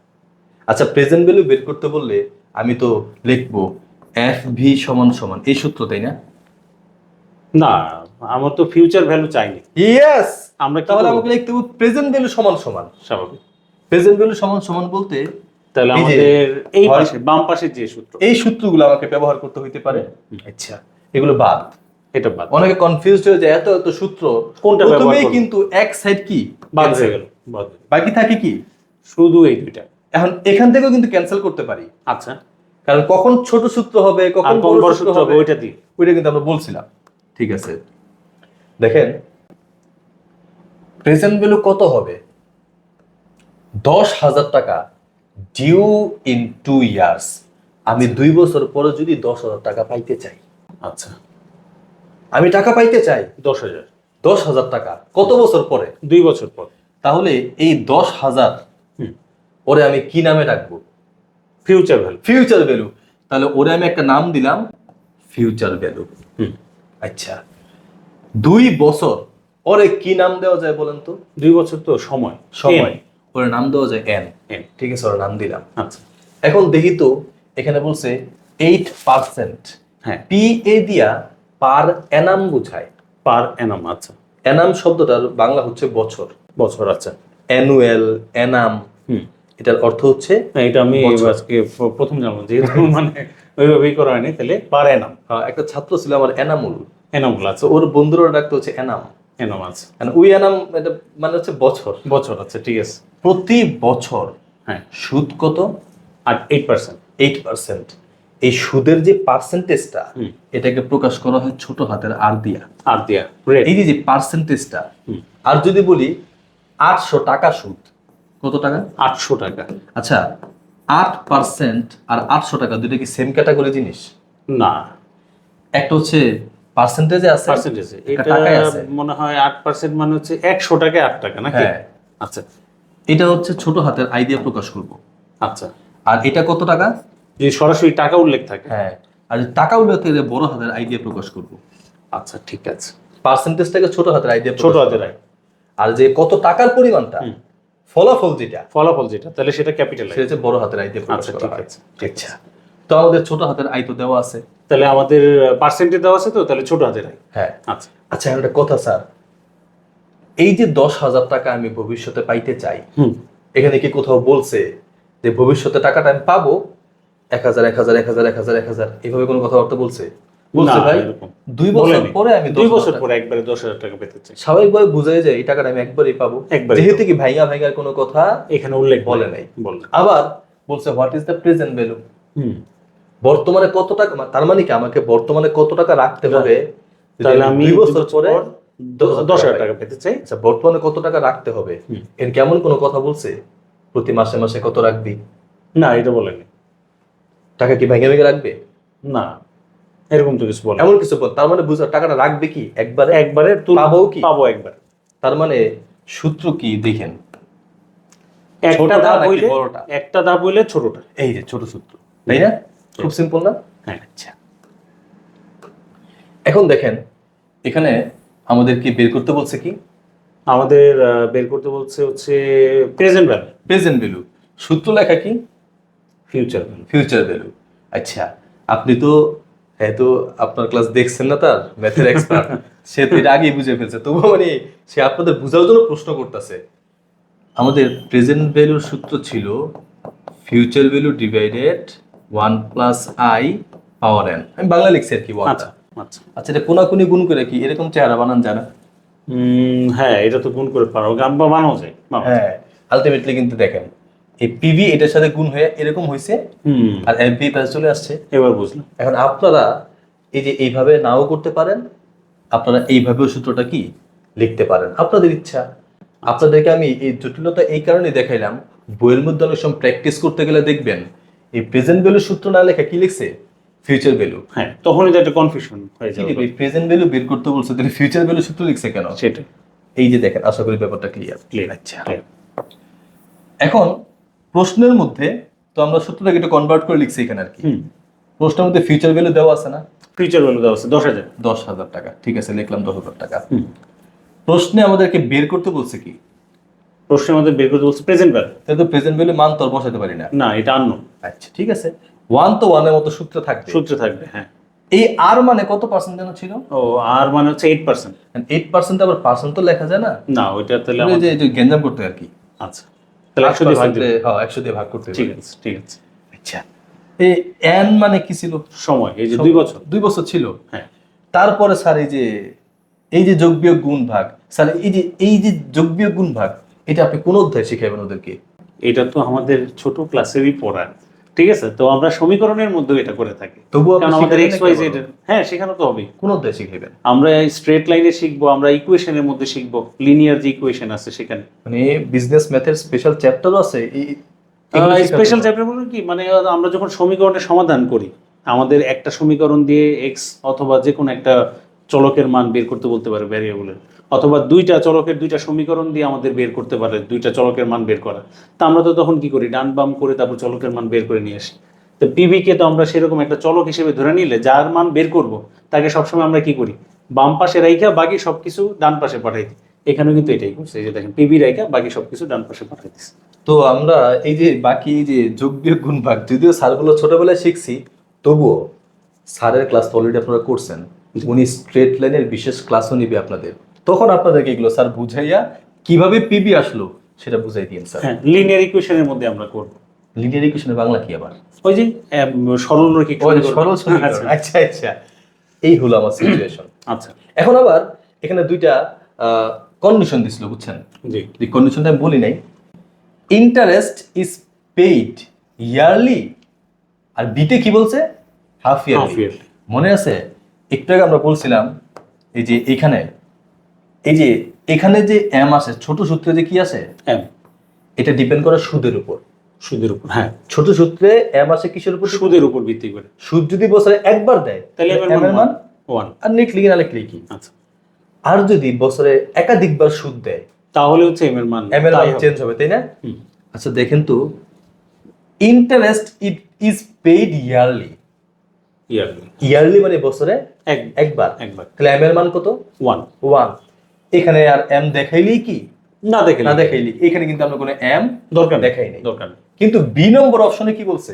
আচ্ছা, প্রেজেন্ট ভ্যালু বের করতে বললে আমি তো লিখবো এফ ভি সমান সমান এই সূত্র, তাই না? না আমার তো ফিউচার ভ্যালু চাইনি। ইয়েস, আমরা কি তাহলে করব? আমাকে লিখতে হবে প্রেজেন্ট ভ্যালু সমান সমান। স্বাভাবিক। প্রেজেন্ট ভ্যালু সমান সমান বলতে তাহলে এই যে আমাদের এই হয়- পাশে বাম পাশে যে সূত্র, এই সূত্রগুলো আমাকে ব্যবহার করতে হইতে পারে। আচ্ছা, এগুলো বাদ। এটা বাদ। অনেকে কনফিউজড হয়ে যায়, এত এত সূত্র কোনটা ব্যবহার প্রথমেই করব? কিন্তু এক সাইড কি বাদ cancel, হয়ে গেল, বাদ হয়ে গেল। বাকি থাকে কি? শুধু এই দুইটা। এখন এখান থেকেও কিন্তু ক্যান্সেল করতে পারি, আচ্ছা, কারণ কখন ছোট সূত্র হবে আর কখন কোন বড় বড় সূত্র সূত্র হবে হবে ওইটা দিই। ওইটা কিন্তু আমরা বলছিলাম। ঠিক আছে, দেখেন প্রেজেন্ট ভ্যালু কত হবে? 10,000 টাকা ডিউ ইন 2 ইয়ার্স। আমি 2 বছর পরে যদি 10,000 টাকা পাইতে চাই, আচ্ছা আমি টাকা পাইতে চাই 10,000 10,000 টাকা কত বছর পরে, 2 বছর পর। তাহলে এই 10,000 হুম। ওরে আমি কি নামে রাখবো? Future value. Future value. তাহলে ওরে আমি একটা নাম দিলাম ফিউচার ভ্যালু। হুম। আচ্ছা, 2 বছর ওরে কি নাম দেওয়া যায় বলেন তো? 2 বছর তো সময়। সময়। ওরে নাম দেওয়া যায় এন। N। ঠিক আছে, ওরে নাম দিলাম। আচ্ছা এখন দেখি তো এখানে বলছে 8%। হ্যাঁ, পি এ দিয়া পার এনাম বোঝায়। পার অ্যানাম। আচ্ছা, এনাম শব্দটার বাংলা হচ্ছে বছর। বছর। আচ্ছা অ্যানুয়াল, এনাম, হুম। এটার অর্থ হচ্ছে না, এটা আমি বছর। আজকে প্রথম জানলাম, যেহেতু মানে ওইভাবেই করা হয়নি, তাহলে পার অ্যানাম। একটা ছাত্র ছিল আমার এনামুল, অ্যানাম আছে, তো ওর বন্ধুরা ডাকতে হচ্ছে এনাম। অ্যানাম আছে, ওই এনাম এটা মানে হচ্ছে বছর। বছর। আচ্ছা ঠিক আছে। প্রতি বছর হ্যাঁ, সুদ কত? আর 8%। 8%। এই সুদের যে পার্সেন্টেজটা, হুম। এটাকে প্রকাশ করা হয় ছোট হাতের আর দিয়া। আর দিয়া রেট। এই যে পার্সেন্টেজটা, হুম। আর যদি বলি 800 টাকা সুদ, কত টাকা? 800 টাকা। আচ্ছা, 8% আর 800 টাকা দুটো কি সেম ক্যাটাগরি জিনিস? না, একটা হচ্ছে পার্সেন্টেজে আছে, পার্সেন্টেজে একটা এটা টাকায় আছে। মনে হয় 8% মানে হচ্ছে 100 টাকায় 8 টাকা নাকি? হ্যাঁ। আচ্ছা এটা হচ্ছে ছোট হাতের আই দিয়ে প্রকাশ করব। আচ্ছা, আর এটা কত টাকা? যদি সরাসরি টাকা উল্লেখ থাকে। হ্যাঁ। আর যদি টাকা উল্লেখ থেকে বড় হাতের আই দিয়ে প্রকাশ করব। আচ্ছা ঠিক আছে, পার্সেন্টেজটাকে ছোট হাতের আই দিয়ে ছোট প্রকাশ হাতের করা আই। হয়। আর যে কত টাকার পরিমাণটা, হুম। ফলাফল যেটা, ফলাফল যেটা, তাহলে সেটা ক্যাপিটাল। সেটা হচ্ছে বড় হাতের আই দিয়ে প্রকাশ আচ্ছা করা ঠিক হয়। আছে, ঠিক আচ্ছা, আছে। তো আমাদের ছোট হাতের আই তো দেওয়া আছে। তাহলে আমাদের পার্সেন্টেজ দেওয়া আছে, তো তাহলে ছোট হাতের আই। হ্যাঁ। আচ্ছা আচ্ছা, এখন একটা কথা স্যার, এই যে 10,000 টাকা আমি ভবিষ্যতে পাইতে চাই, হুম। এখানে কি কোথাও বলছে যে ভবিষ্যতে টাকাটা আমি পাবো 1,000 1,000 1,000 1,000 1,000 এইভাবে কোনো কথাবার্তা বলছে? বলছে না, ভাই এরকম 2 বছর বলেনি। পরে আমি 2 10,000 বছর টাকা- পরে একবারে 10,000 টাকা পেতে চাই। স্বাভাবিকভাবে বুঝাই যায় এই টাকাটা আমি একবারই পাবো, একবারই যেহেতু কি ভাইঙা ভাইঙার কোনো কথা এখানে উল্লেখ বলে নাই। বলে। আবার বলছে what is the present value, hmm. বর্তমানে কত টাকা, তার মানে কি আমাকে বর্তমানে কত টাকা রাখতে হবে যদি তাহলে আমি 2 বছর পরে 10,000 টাকা পেতে চাই। আচ্ছা, বর্তমানে কত টাকা রাখতে হবে, হুম। এর কেমন কোনো কথা বলছে? প্রতি মাসে মাসে কত রাখবি? না, এটা বলেনি। টাকা কি ভেঙে ভেঙে রাখবে? না, এরকম তো কিছু বলে। এমন কিছু বল, তার মানে বুঝা টাকাটা রাখবে কি একবারে? একবারে পাবো কি? পাবো একবার। তার মানে সূত্র কি দেখেন, একটা ছোটটা ধাপ নাকি হইলে, বড়টা? একটা ধাপ হইলে ছোটটা। এই যে ছোট সূত্র, তাই না? খুব সিম্পল না? হ্যাঁ। আচ্ছা, এখন দেখেন এখানে আমাদের কি বের করতে বলছে কি? আমাদের বের করতে বলছে হচ্ছে প্রেজেন্ট ভ্যালু। Present value. সূত্র লেখা কি? Future value. Future value. আচ্ছা, আপনি তো হয়তো আপনার ক্লাস দেখছেন না, তার ম্যাথের এক্সপার্ট, সে তো এটা আগেই বুঝে ফেলছে, তবুও মানে সে আপনাদের বোঝার জন্য প্রশ্ন করতেছে। আমাদের প্রেজেন্ট ভ্যালুর সূত্র ছিল future value divided 1 plus I power N. আমি বাংলা লিখছি আর কি ওয়ানটা। আচ্ছা আচ্ছা। আচ্ছা, এটা কোনাকুনি গুণ করে কি এরকম চেহারা বানান যায় না? হ্যাঁ, এটা তো গুণ করে পারো, বা বানানো যায়। হ্যাঁ, আলটিমেটলি কিন্তু দেখেন এই পিভি এটার সাথে গুণ হয়ে এরকম হয়েছে, আর এমপি প্লাস চলে আসছে। এবার বুঝলাম। এখন আপনারা এই যে এইভাবে নাও করতে পারেন, আপনারা এইভাবেও সূত্রটা কি লিখতে পারেন, আপনাদের ইচ্ছা। আপনাদেরকে আমি এই জটিলতা এই কারণে দেখাইলাম, বইয়ের মধ্যে অনেক সময় প্র্যাকটিস করতে গেলে দেখবেন এই প্রেজেন্ট ভ্যালু সূত্র না লেখা কি লিখছে ফিউচার ভ্যালু। হ্যাঁ, তখনই তো একটা কনফিউশন হয়ে যাবে। প্রেজেন্ট ভ্যালু বের করতে বলছে, তাহলে ফিউচার ভ্যালু সূত্র লিখছে কেন? সেটাই। এই যে দেখেন, আশা করি ব্যাপারটা ক্লিয়ার। ক্লিয়ার। আচ্ছা, এখন প্রশ্নের মধ্যে তো আমরা সূত্রটাকে একটু কনভার্ট করে লিখছি এখানে আর কি। প্রশ্নের মধ্যে ফিউচার ভ্যালু দেওয়া আছে না? ফিউচার ভ্যালু দেওয়া আছে 10,000। 10,000 টাকা, ঠিক আছে, লিখলাম 10,000 টাকা। প্রশ্নে আমাদেরকে বের করতে বলছে কি? প্রশ্নের মধ্যে বের করতে বলছে প্রেজেন্ট ভ্যালু। তাহলে তো প্রেজেন্ট ভ্যালু মান তো আর বসাতে পারি না। না, এটা আননোন। আচ্ছা, ঠিক আছে, 1 তো 1 এর মতো সূত্র থাকবে। সূত্রে থাকবে, হ্যাঁ। এই আর মানে কত পার্সেন্ট যেন ছিল? ও, আর মানে হচ্ছে 8%। 8% আবার পার্সেন্ট তো লেখা যায় না। না, ওইটা তাহলে ওই যে গেঞ্জাম করতে আর কি। আচ্ছা, তাহলে 100 দিয়ে ভাগ দিতে। হ্যাঁ, 100 দিয়ে ভাগ করতে। ঠিক আছে, ঠিক আছে। আচ্ছা, এই এন মানে কি ছিল? সময়, এই যে 2 বছর। 2 বছর ছিল। হ্যাঁ। তারপরে স্যার এই যে যোগ বিয়োগ গুণ ভাগ, স্যার এই যে যোগ বিয়োগ গুণ ভাগ, এটা আপনি কোন অধ্যায় শিখাবেন ওদেরকে? এটা তো আমাদের ছোট ক্লাসেরই পড়া, ঠিক আছে? তো আমরা সমীকরণের মধ্যে এটা করে থাকি। তবুও কারণ আমাদের এক্স ওয়াই জেড, হ্যাঁ, শেখানো তো হবে। কোন অধ্যায় শিখাবেন? আমরা স্ট্রেট লাইনে শিখবো, আমরা ইকুয়েশনের মধ্যে শিখবো, লিনিয়ার যে ইকুয়েশন আছে সেখানে। মানে বিজনেস ম্যাথের স্পেশাল চ্যাপ্টারও আছে স্পেশাল চ্যাপ্টার বলতে কি মানে আমরা যখন সমীকরণের সমাধান করি, আমাদের একটা সমীকরণ দিয়ে এক্স অথবা যে কোনো একটা চলকের মান বের করতে বলতে পারে ভ্যারিয়েবলের, অথবা দুইটা চলকের দুইটা সমীকরণ দিয়ে আমাদের বের করতে পারে দুইটা চলকের মান বের করা। তা আমরা তো তখন কি করি, ডান বাম করে তারপর চলকের মান বের করে নিয়ে আসি। তো পিভি কে তো আমরা সেরকম একটা চলক হিসেবে ধরে নিলে যার মান বের করব তাকে সবসময় আমরা কি করি, বাম পাশে রাইখা বাকি সবকিছু ডান পাশে পাঠাই দিই। এখানেও কিন্তু এটাই করছে, এই যে দেখেন পিভি রাইখা বাকি সবকিছু ডান পাশে পাঠাই দিচ্ছে। তো আমরা এই যে বাকি এই যে যোগ বিয়োগ গুণ ভাগ, যদিও স্যারগুলো ছোটবেলায় শিখছি, তবুও স্যারের ক্লাস তো অলরেডি আপনারা করছেন, উনি স্ট্রেট লাইনের বিশেষ ক্লাসও নিবে আপনাদের, তখন আপনাদেরকে এগুলো স্যার বুঝাইয়া কিভাবে পিবি আসলো সেটা বুঝাই দিন স্যার। হ্যাঁ, লিনিয়ার ইকুয়েশনের মধ্যে আমরা করব। লিনিয়ার ইকুয়েশনের বাংলা কি আবার? ওই যে সরলরৈখিক সরল সমীকরণ। সমীকরণ। আচ্ছা আচ্ছা, এই হলো আমার সিচুয়েশন। আচ্ছা এখন আবার এখানে দুইটা কন্ডিশন দিছিল, বুঝছেন? জি। যে কন্ডিশনটা আমি বলি নাই, ইন্টারেস্ট ইজ পেইড ইয়ারলি, আর বিতে কি বলছে, হাফ Half ইয়ারলি। yearly। মনে আছে একটু আগে আমরা বলছিলাম এই যে এখানে, এই যে এখানে যে এম আসে ছোট সূত্রে যে কি আসে, এম এটা ডিপেন্ড করে সুদের উপর। সুদের উপর, হ্যাঁ ছোট সূত্রে এম আসে কিসের উপর? সুদের উপর ভিত্তি করে। সুদ যদি বছরে একবার দেয় তাহলে এম এর মান 1। আর লিখলি কি না লিখলি কি। আচ্ছা, আর যদি বছরে একাধিকবার সুদ দেয় তাহলে হচ্ছে এম এর মান এম এর মান চেঞ্জ হবে, তাই না? হুম। আচ্ছা দেখেন তো, interest is paid yearly, yearly yearly মানে বছরে একবার। একবার। তাহলে এম এর মান কত? 1। 1। এখানে আর এম দেখাইলেই কি না দেখে না দেখাইলি, এখানে কিন্তু আমরা কোনো এম দরকার দেখাই নাই। দরকার নেই। কিন্তু বি নম্বর অপশনে কি বলছে?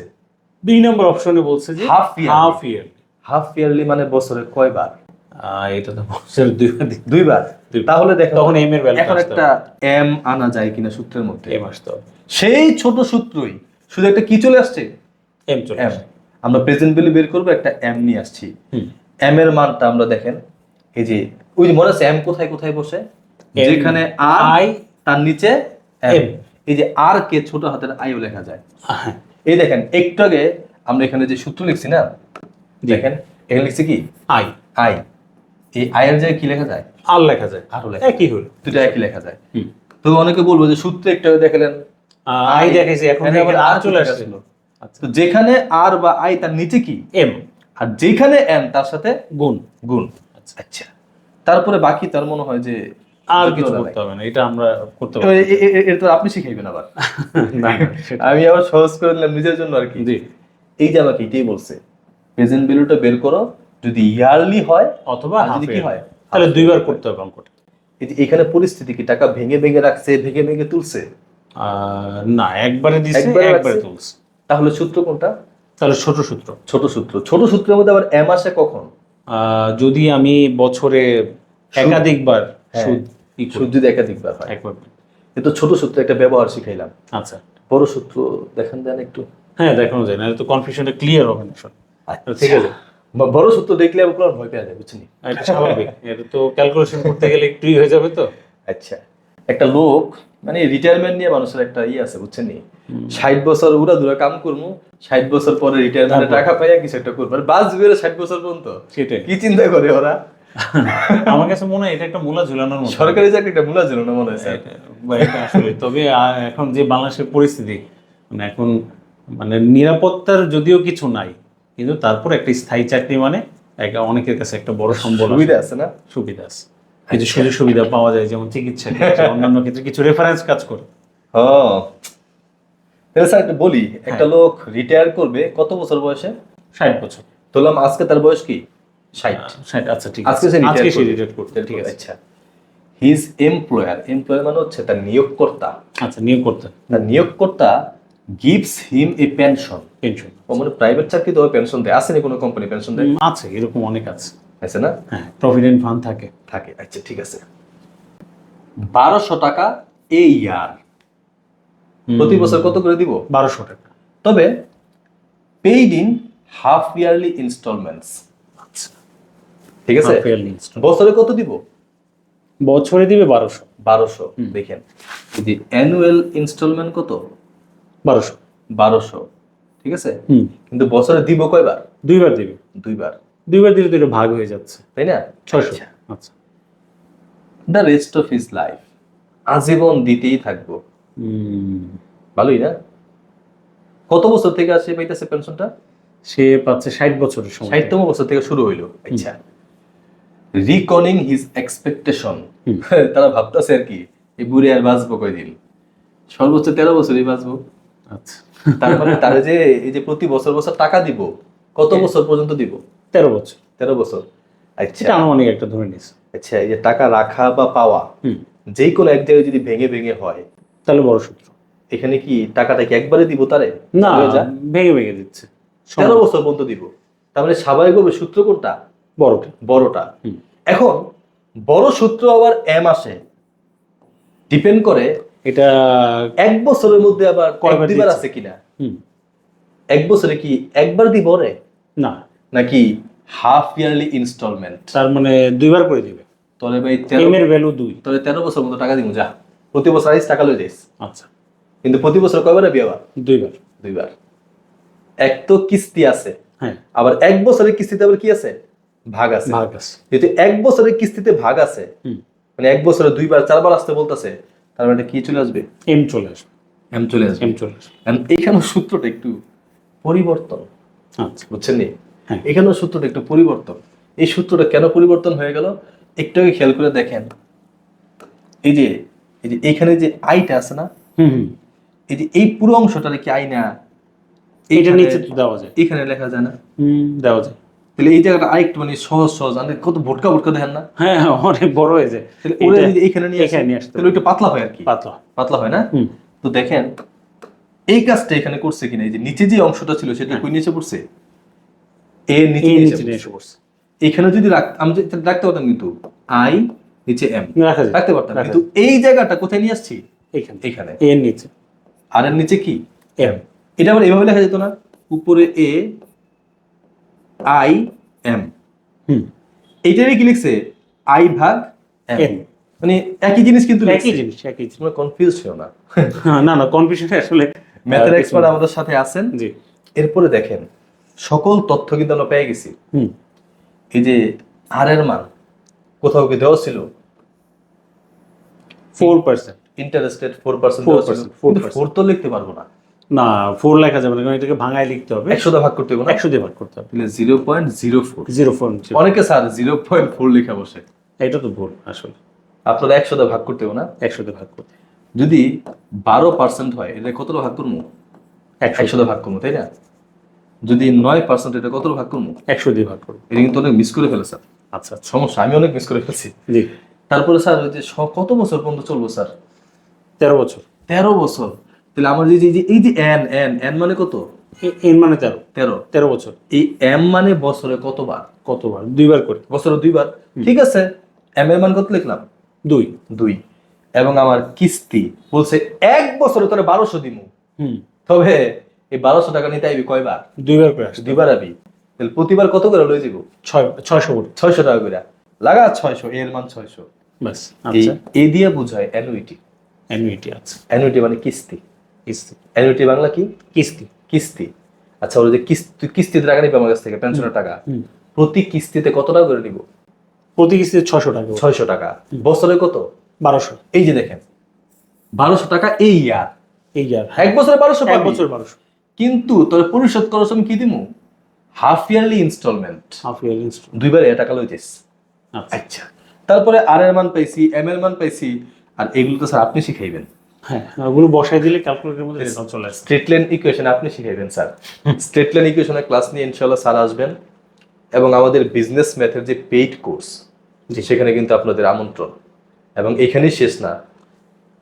বি নম্বর অপশনে বলছে যে Half yearly। হাফ ইয়ার। হাফ ইয়ারলি মানে বছরে কয়বার? এটা তো বছরে দুইবার দিতে দুইবার। তাহলে দেখো তখন এম এর ভ্যালু এখন একটা এম আনা যায় কিনা সূত্রের মধ্যে। এম আসতে হবে। সেই ছোট সূত্রই শুধু একটা কি চলে আসছে, এম চলে এম। আমরা প্রেজেন্ট ভ্যালু বের করবো, একটা এম নিয়ে আসছি। হুম। এম এর মানটা আমরা দেখেন, এই যে ওই যে মনে আছে এম কোথায় কোথায় বসে, M, যেখানে আর I, তার নিচে M। এম। এই যে আর কে ছোট হাতের আইও লেখা যায়। হ্যাঁ এই দেখেন একটু আগে আমরা এখানে যে সূত্র লিখছি না, দেখেন এখানে লিখছি কি আই। আই, এই আই এর জায়গায় কি লেখা যায়? আর লেখা যায়, আরও লেখা, একই হলো। দুটো একই লেখা যায়। হুম। তো অনেকে বলবো যে সূত্রে একটু আগে দেখলেন আই দেখাইছে, এখন এখানে আবার আর চলে কোথায় আসছে। আসলো? তো যেখানে আর বা আই তার নিচে কি এম আর যেখানে এম তার সাথে গুণ। গুণ। আচ্ছা, তারপরে বাকি তার মনে হয় যে আর জটিলতা কিছু নাই। করতে হবে না, এটা আমরা করতে তো পারবো। এটা তো আপনি শিখাইবেন আবার। না, না, সেটা- আমি আবার সহজ করে দিলাম নিজের জন্য আর কি। জি। এই যে আমাকে এটাই বলছে, প্রেজেন্ট ভ্যালুটা বের করো, যদি ইয়ারলি হয় অথবা আর হাফ যদি কি হয় তাহলে দুইবার করতে হবে অঙ্কটা। এই যে এখানে পরিস্থিতি কি, টাকা ভেঙে ভেঙে রাখছে, ভেঙে ভেঙে তুলছে? না, একবারে দিছে, একবারে একবারে রাখছে? তুলছে। তাহলে সূত্র কোনটা? তাহলে ছোট সূত্র। ছোট সূত্র। ছোট সূত্রের মধ্যে আবার এম আসে কখন? যদি আমি বছরে একাধিকবার হ্যাঁ, সুদ ই করি। সুদ যদি একাধিকবার হয়। একবার। কিন্তু ছোট সূত্রে একটা ব্যবহার শিখাইলাম। আচ্ছা, বড় সূত্র দেখান দেন একটু। হ্যাঁ দেখানো যায় না, এটা তো কনফিউশনটা ক্লিয়ার হবে না। ঠিক আছে, বড় সূত্র দেখলে আবার কোনো ভয় পেয়ে যায়, বুঝছেন? এটা স্বাভাবিক, এটা তো ক্যালকুলেশন করতে গেলে একটুই হয়ে যাবে তো। আচ্ছা, একটা লোক মানে রিটায়ারমেন্ট নিয়ে মানুষের একটা আছে, বুঝছেন? 60 বছর উড়া ধুরা কাম করবো, 60 বছর পরে রিটায়ারমেন্টে তারপর? টাকা পাইয়া কিছু একটা করবো, মানে বাস বেরো 60 বছর পর্যন্ত। সেটাই কি চিন্তা করে ওরা? আমার কাছে মনে হয় এটা একটা মূলা ঝুলানোর মতো। সরকারি চাকরিটা মূলা ছিল না মনে হয় স্যার। এটা আসলে তবে এখন যে বাংলাদেশের পরিস্থিতি, মানে এখন মানে নিরাপত্তার যদিও কিছু নাই, কিন্তু তারপর একটা স্থায়ী চাকরি মানে অনেকের কাছে একটা বড় সম্বল আসে। সুবিধা আছে না? সুবিধা আছে, কিছু সুযোগ সুবিধা পাওয়া যায়, যেমন চিকিৎসা ক্ষেত্রে, অন্যান্য ক্ষেত্রে কিছু রেফারেন্স কাজ করে। হ্যাঁ, তাহলে স্যার একটা বলি, একটা লোক রিটায়ার করবে কত বছর বয়সে? 60 বছর। ধরলাম আজকে তার বয়স কি 60। 60, আচ্ছা ঠিক আজকে আছে, সে আজকে সে রিটায়ার রিটায়ার করতে, ঠিক আছে। আচ্ছা, হিজ এমপ্লয়ার, এমপ্লয়ার মানে হচ্ছে তার নিয়োগকর্তা, আচ্ছা, নিয়োগ করতে তার নিয়োগকর্তা gives him a pension. Pension ও মানে প্রাইভেট চাকরি তো পেনশন দেয়, আসেনি কোনো কোম্পানি পেনশন দেয়? আছে, এরকম অনেক আছে। আছে না? হ্যাঁ, প্রভিডেন্ট ফান্ড থাকে। থাকে। আচ্ছা ঠিক আছে, 1200 টাকা এ ইয়ার, প্রতি বছর কত করে দিব? 1200 টাকা। তবে paid in half yearly instalments. আচ্ছা, ঠিক আছে, Half yearly installment। বছরে কত দিব? বছরে দিবে 1200। 1200। দেখেন যদি অ্যানুয়াল ইনস্টলমেন্ট কত? 1200। 1200, ঠিক আছে। হুম, কিন্তু বছরে দিব কয়বার? দুইবার দিবে। দুইবার, দুইবার দিলে তো এটা ভাগ হয়ে যাচ্ছে, তাই না? 600। আচ্ছা, the rest of his life, আজীবন দিতেই থাকবো। ভালোই না? কত বছর থেকে আসে পাইতেছে পেনশনটা? সে পাচ্ছে 60 বছরের সময়। 60তম বছর থেকে শুরু হইলো। আচ্ছা, রিকনিং হিজ এক্সপেকটেশন, হুম। তারা ভাবতেছে আর কি এই বুড়ি আর বাঁচবো কয়দিন, সর্বোচ্চ 13 বছরই বাঁচবো। আচ্ছা, তার মানে তারা যে এই যে প্রতি বছর বছর টাকা দিব, কত বছর পর্যন্ত দিব? 13 বছর। 13 বছর। আচ্ছা এটা আনুমানিক একটা ধরে নিয়েছে। আচ্ছা, এই যে টাকা রাখা বা পাওয়া হুম। যে কোনো এক জায়গায় যদি ভেঙে ভেঙে হয়, তাহলে বড় সূত্র। এখানে কি টাকাটা কি একবারে দিব তারে? না, হয়ে যা ভেঙে ভেঙে দিচ্ছে। 13 বছর পর্যন্ত দিব। তার মানে স্বাভাবিকভাবে সূত্র কোনটা? বড়টা। বড়টা। হুম। এখন বড় সূত্র আবার এম আসে, ডিপেন্ড করে এটা এক বছরের মধ্যে আবার কয়বার দিবার দিচ্ছে? আছে কিনা। হুম। এক বছরে কি একবার দিব রে, না, নাকি হাফ ইয়ারলি ইনস্টলমেন্ট? তার মানে 2বার করে দিবে। তোরে ভাই এম এর ভ্যালু 2। তোরে 13 বছর মতো টাকা দিব, যা প্রতি বছর আইস টাকা লই যাইস। আচ্ছা, কিন্তু প্রতি বছর কয়বার আবি আবার? 2বার। 2বার। এক তো কিস্তি আছে, হ্যাঁ, আবার এক বছরের কিস্তিতে আবার কি আছে? ভাগ আছে। ভাগ আছে। যেহেতু এক বছরের কিস্তিতে ভাগ আছে, হুম। মানে এক বছরে 2বার 4বার আসতে বলতেছে, তার মানে কি চলে আসবে? এম চলে আসবে। এম চলে আসবে। এম চলে আসবে। And এখানে সূত্রটা একটু পরিবর্তন, আচ্ছা, বুঝছেন নি? হ্যাঁ। এখানে সূত্রটা একটু পরিবর্তন। এই সূত্রটা কেন পরিবর্তন হয়ে গেল একটু আগে খেয়াল করে দেখেন। এই যে এইখানে যে আইটা আছে না, হুম হুম, এই যে এই পুরো অংশটা কি আই না? এটা এইখানে- নিচে তো দেওয়া যায়। এখানে লেখা যায় না? দেওয়া যায়। তাহলে এই জায়গাটা আরেকটু মানে সহজ সহজ, মানে কত ভোটকা ভোটকা দেখেন না? হ্যাঁ হ্যাঁ, অনেক বড় হয়ে যায়। তাহলে ওরা এটা যদি এখানে নিয়ে আসে, এখানে নিয়ে আসতে তাহলে ওইটা পাতলা হয় আর কি, পাতলা। পাতলা হয় না? হুম। তো দেখেন এই কাজটা এখানে করছে কিনা, এই যে নিচে যে অংশটা ছিল সেটা কই নিচে পড়ছে? এর নিচে এই নিচে নিচে নিয়ে পড়ছে। এসে পড়ছে। এখানে যদি আমি যদি রাখতে পারতাম, কিন্তু আই নিচে এম রাখা যায়। রাখতে পারতাম, রাখা কিন্তু এই জায়গাটা কোথায় নিয়ে আসছি? এখানে। এখানে। এর নিচে আর এর নিচে কি? এম। এটা আবার এভাবে লেখা যেত না? উপরে এ আই এম, হুম। এইটারই কি লিখছে? আই ভাগ এম। এম। মানে একই জিনিস কিন্তু একই জিনিস, একই জিনিস। তোমরা কনফিউজ হও না। হ্যাঁ, না না, কনফিউশন আসলে ম্যাথের এক্সপার্ট আমাদের সাথে আছেন। জি। এরপরে দেখেন সকল তথ্য কিন্তু আমরা পেয়ে গেছি। হুম। এই যে আর এর মান কোথাও কি দেওয়া ছিল? 4%। ইন্টারেস্টেড 4% 4%, 4%। 4 তো লিখতে পারবো না। না, 4 লেখা যাবে না, কারণ এটাকে ভাঙায় লিখতে হবে। 100 দিয়ে ভাগ করতে হবে না? 100 দিয়ে ভাগ করতে হবে। তাহলে 0.04। 0.0। অনেকে স্যার 0.4 লেখা বসে। এটা তো ভুল আসলে। আপনারা 100 দিয়ে ভাগ করতে হবে না? 100 দিয়ে ভাগ করতে। যদি 12% হয়, এটা কত ভাগ করবো? 100 দিয়ে ভাগ করবো, তাই না? যদি 9% এটা কত ভাগ করবো? 100 দিয়ে ভাগ করব। এটা কিন্তু অনেক মিস করে ফেলে স্যার। আচ্ছা আচ্ছা। সমস্যা, আমি অনেক মিস করে ফেলছি। জি। তারপরে স্যার ওই যে কত বছর পর্যন্ত চলবো স্যার? 13 বছর। 13 বছর। তাহলে আমার এই যে এন মানে কত? এন মানে 13। 13। 13 বছর। এই এম মানে বছরে কতবার? কতবার? 2বার করে। বছরে 2বার। ঠিক আছে, এম এর মান কত লিখলাম? 2। এবং আমার কিস্তি বলছে এক বছরে তোরা 1200 দিমু। হুম। তবে এই 1200 টাকা নিতে আইবি কয়বার? 2বার করে আসবে। 2বার আবি। তাহলে প্রতিবার কত করে লই যাবো? 600 করে। 600 টাকা করে লাগা, 600 এর মান 600। বাস। এই আচ্ছা। এ দিয়ে বোঝায় অ্যানুইটি। অ্যানুইটি আছে। অ্যানুইটি মানে কিস্তি। কিস্তি। অ্যানুইটি বাংলা কি? কিস্তি। কিস্তি। আচ্ছা, ওই যে কিস্তিতে টাকা নিবে আমার কাছ থেকে, পেনশনের টাকা, প্রতি কিস্তিতে কত টাকা করে নিব? প্রতি কিস্তিতে 600 টাকা। 600 টাকা। বছরে কত? 1200। এই যে দেখেন 1200 টাকা এই ইয়ার। এই ইয়ার। এক বছরে 1200 এক পাবি। বছর 1200। কিন্তু তোর পরিশোধ করার সময় কি দিমু? Half yearly instalment. Half year instalment. 2বার এ টাকা লই যাস। আচ্ছা। আচ্ছা, তারপরে আর এর মান পাইছি, এম এর মান পাইছি, আর এগুলো তো স্যার আপনি শিখাইবেন। হ্যাঁ, ওগুলো বসাই দিলে ক্যালকুলেটরের মধ্যে রেজাল্ট চলে আসে। স্ট্রেট লাইন ইকুয়েশন আপনি শিখাইবেন স্যার। স্ট্রেট লাইন ইকুয়েশনের ক্লাস নিয়ে ইনশাআল্লাহ স্যার আসবেন, এবং আমাদের বিজনেস ম্যাথের যে পেইড কোর্স, সেখানে কিন্তু আপনাদের আমন্ত্রণ, এবং এখানেই শেষ না।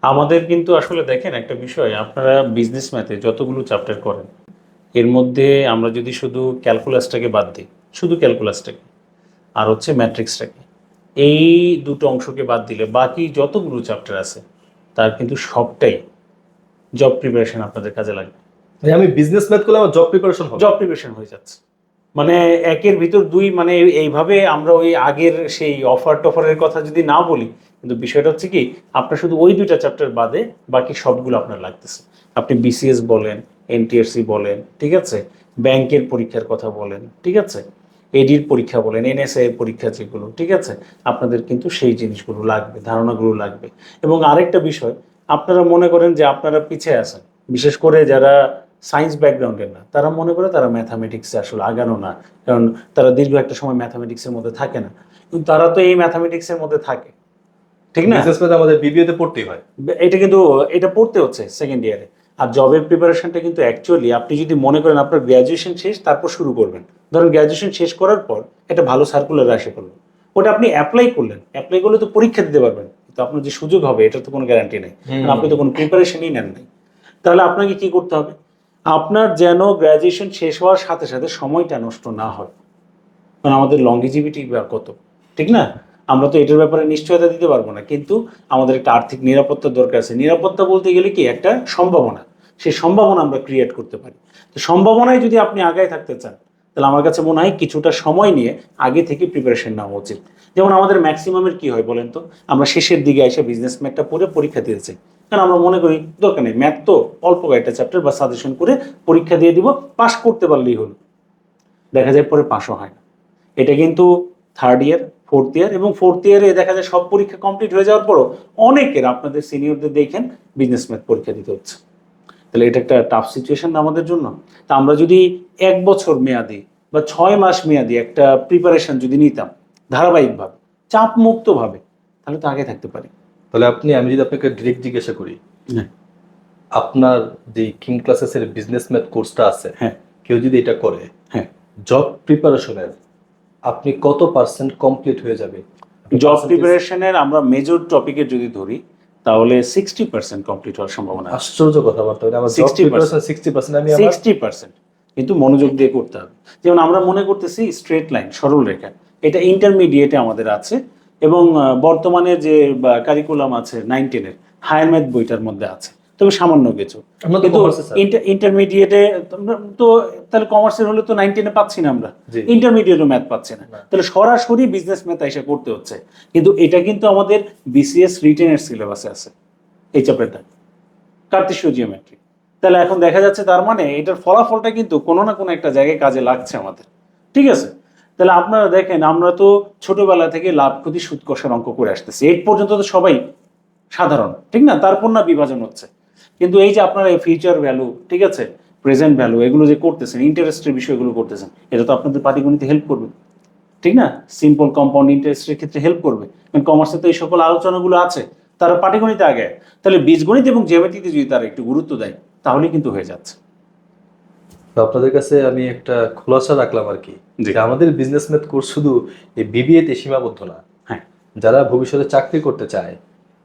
আমাদের কিন্তু আসলে দেখেন একটা বিষয়, আপনারা বিজনেস ম্যাথে যতগুলো চ্যাপ্টার করেন, এর মধ্যে আমরা যদি শুধু ক্যালকুলাসটাকে বাদ দিই, শুধু ক্যালকুলাসটাকে আর হচ্ছে ম্যাট্রিক্সটাকে, এই দুটো অংশকে বাদ দিলে বাকি যতগুলো চ্যাপ্টার আছে তার কিন্তু সবটাই জব প্রিপারেশন আপনাদের কাজে লাগবে। মানে আমি বিজনেস ম্যাথ করলে আমার জব প্রিপারেশন হবে। জব প্রিপারেশন হয়ে যাচ্ছে, মানে একের ভিতর দুই, মানে এইভাবে আমরা ওই আগের সেই অফার টফারের কথা যদি না বলি, কিন্তু বিষয়টা হচ্ছে কি, আপনার শুধু ওই দুইটা চ্যাপ্টার বাদে বাকি সবগুলো আপনার লাগতেছে। আপনি বিসিএস বলেন, এনটিআরসি বলেন, ঠিক আছে, ব্যাংকের পরীক্ষার কথা বলেন, ঠিক আছে, এডির পরীক্ষা বলেন, এনএসআই এর পরীক্ষা যেগুলো, ঠিক আছে, আপনাদের কিন্তু সেই জিনিসগুলো লাগবে, ধারণাগুলো লাগবে। এবং আরেকটা বিষয়, আপনারা মনে করেন যে আপনারা পিছিয়ে আছেন, বিশেষ করে যারা সায়েন্স ব্যাকগ্রাউন্ডের না, তারা মনে করে তারা ম্যাথামেটিক্সে আসলে আগানো না, কারণ তারা দীর্ঘ একটা সময় ম্যাথামেটিক্সের মধ্যে থাকে না, কিন্তু তারা তো এই ম্যাথামেটিক্সের মধ্যে থাকে, ঠিক না? বিজনেস ম্যাথ আমাদের বিবিএ তে পড়তেই হয়। এটা কিন্তু এটা পড়তে হচ্ছে সেকেন্ড ইয়ারে। আর জবের প্রিপারেশনটা কিন্তু অ্যাকচুয়ালি আপনি যদি মনে করেন আপনার গ্র্যাজুয়েশন শেষ তারপর শুরু করবেন, ধরেন গ্র্যাজুয়েশন শেষ করার পর একটা ভালো সার্কুলার আসে করলো, ওটা আপনি অ্যাপ্লাই করলেন, অ্যাপ্লাই করলে তো পরীক্ষা দিতে পারবেন, তো আপনার যে সুযোগ হবে এটার তো কোনো গ্যারান্টি নেই, কারণ আপনি তো কোনো প্রিপারেশনই নেন নাই। তাহলে আপনাকে কি করতে হবে? আপনার যেন গ্র্যাজুয়েশন শেষ হওয়ার সাথে সাথে সময়টা নষ্ট না হয়, কারণ আমাদের লংগিভিটি কত, ঠিক না? আমরা তো এটার ব্যাপারে নিশ্চয়তা দিতে পারবো না, কিন্তু আমাদের একটা আর্থিক নিরাপত্তার দরকার আছে। নিরাপত্তা বলতে গেলে কি একটা সম্ভাবনা, সেই সম্ভাবনা আমরা ক্রিয়েট করতে পারি। তো সম্ভাবনায় যদি আপনি আগায় থাকতে চান, তাহলে আমার কাছে মনে হয় কিছুটা সময় নিয়ে আগে থেকে প্রিপারেশন নেওয়া উচিত। যেমন আমাদের ম্যাক্সিমামের কি হয় বলেন তো, আমরা শেষের দিকে এসে বিজনেস ম্যাথটা পড়ে পরীক্ষা দিয়েছি, কারণ আমরা মনে করি দরকার নেই, ম্যাথ তো অল্প কয়েকটা চ্যাপ্টার বা সাজেশন করে পরীক্ষা দিয়ে দিব, পাশ করতে পারলেই হলো। দেখা যায় পরে পাশও হয় না। এটা কিন্তু থার্ড ইয়ার, ফোর্থ ইয়ার, এবং ফোর্থ ইয়ারে দেখা যায় সব পরীক্ষা কমপ্লিট হয়ে যাওয়ার পরও অনেকের, আপনাদের সিনিয়রদের দেখেন, বিজনেস ম্যাথ পরীক্ষা দিতে হচ্ছে। তাহলে এটা একটা টাফ সিচুয়েশন আমাদের জন্য। তা আমরা যদি 1 বছর মেয়াদি বা 6 মাস মেয়াদি একটা প্রিপারেশন যদি নিতাম ধারাবাহিকভাবে, চাপ মুক্তভাবে, তাহলে তো আগে থাকতে পারি। তাহলে আমি যদি আপনাকে ডিরেক্ট জিজ্ঞাসা করি, হ্যাঁ আপনার যে কিং ক্লাসেস এর বিজনেস ম্যাথ কোর্সটা আছে, হ্যাঁ কেউ যদি এটা করে, হ্যাঁ জব প্রিপারেশনের আপনি কত পার্সেন্ট কমপ্লিট হয়ে যাবে? জব প্রিপারেশনের আমরা মেজর টপিকের যদি ধরি, তাহলে 60% কমপ্লিট হওয়ার সম্ভাবনা আছে। আশ্চর্য কথাবার্তা, আমার জব 60% প্রিপারেশন 60%, আমি আমার 60%, কিন্তু মনোযোগ দিয়ে করতে হবে। যেমন আমরা মনে করতেছি স্ট্রেট লাইন, সরল রেখা, এটা ইন্টারমিডিয়েটে আমাদের আছে, এবং বর্তমানে যে কারিকুলাম আছে 9-10-এর হায়ার ম্যাথ বইটার মধ্যে আছে, তবে সামান্য কিছু। আমরা তো কিন্তু commerce-এ, স্যার। ইন্টারমিডিয়েটে তো, তাহলে কমার্সের হলে তো 9-10-এ পাচ্ছি না আমরা, জি। ইন্টারমিডিয়েটও ম্যাথ পাচ্ছি না, তাহলে সরাসরি বিজনেস ম্যাথ এসে করতে হচ্ছে। কিন্তু এটা কিন্তু আমাদের বিসিএস রিটেনের সিলেবাসে আছে এই চ্যাপ্টারটা, কার্তেশীয় জিওমেট্রি। তাহলে এখন দেখা যাচ্ছে তার মানে এটার ফলাফলটা কিন্তু কোনো না কোনো একটা জায়গায় কাজে লাগছে আমাদের, ঠিক আছে? তাহলে আপনারা দেখেন, আমরা তো ছোটবেলা থেকে লাভ ক্ষতি সুদ কষার অঙ্ক করে আসতেছি, এই পর্যন্ত তো সবাই সাধারণ, ঠিক না? তারপর না বিভাজন হচ্ছে। কিন্তু এই যে আপনারা ফিউচার ভ্যালু, ঠিক আছে, প্রেজেন্ট ভ্যালু, এগুলো যে করতেছেন, ইন্টারেস্টের বিষয়গুলো করতেছেন, এটা তো আপনাদের পাটিগণিতে হেল্প করবে, ঠিক না? সিম্পল কম্পাউন্ড ইন্টারেস্টের ক্ষেত্রে হেল্প করবে, কারণ কমার্সে তো এই সকল আলোচনাগুলো আছে, তারা পাটিগণিতে আগে। তাহলে বীজগণিত এবং জ্যামিতিতে যদি তারা একটু গুরুত্ব দেয়, তাহলে কিন্তু হয়ে যাচ্ছে। তো আপনাদের কাছে আমি একটা খোলাসা রাখলাম আর কি, জি। যে আমাদের বিজনেস ম্যাথ কোর্স শুধু এই বিবিএ তে সীমাবদ্ধ না। হ্যাঁ যারা ভবিষ্যতে চাকরি করতে চায়,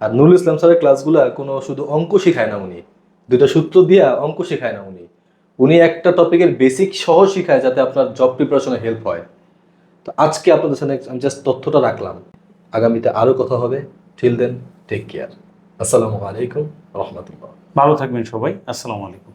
আর নুরুল ইসলাম স্যারের ক্লাসগুলো কোনো শুধু অঙ্ক শেখায় না, উনি দুইটা সূত্র দিয়া অঙ্ক শেখায় না, উনি একটা টপিকের বেসিক সহ শিখায়, যাতে আপনার জব প্রিপারেশনে হেল্প হয়। তো আজকে আপনাদের সাথে আমি জাস্ট তথ্যটা রাখলাম, আগামীতে আরো কথা হবে। Till then, take care. আসসালামু আলাইকুম রহমতুল্লাহ। ভালো থাকবেন সবাই, আসসালামু আলাইকুম।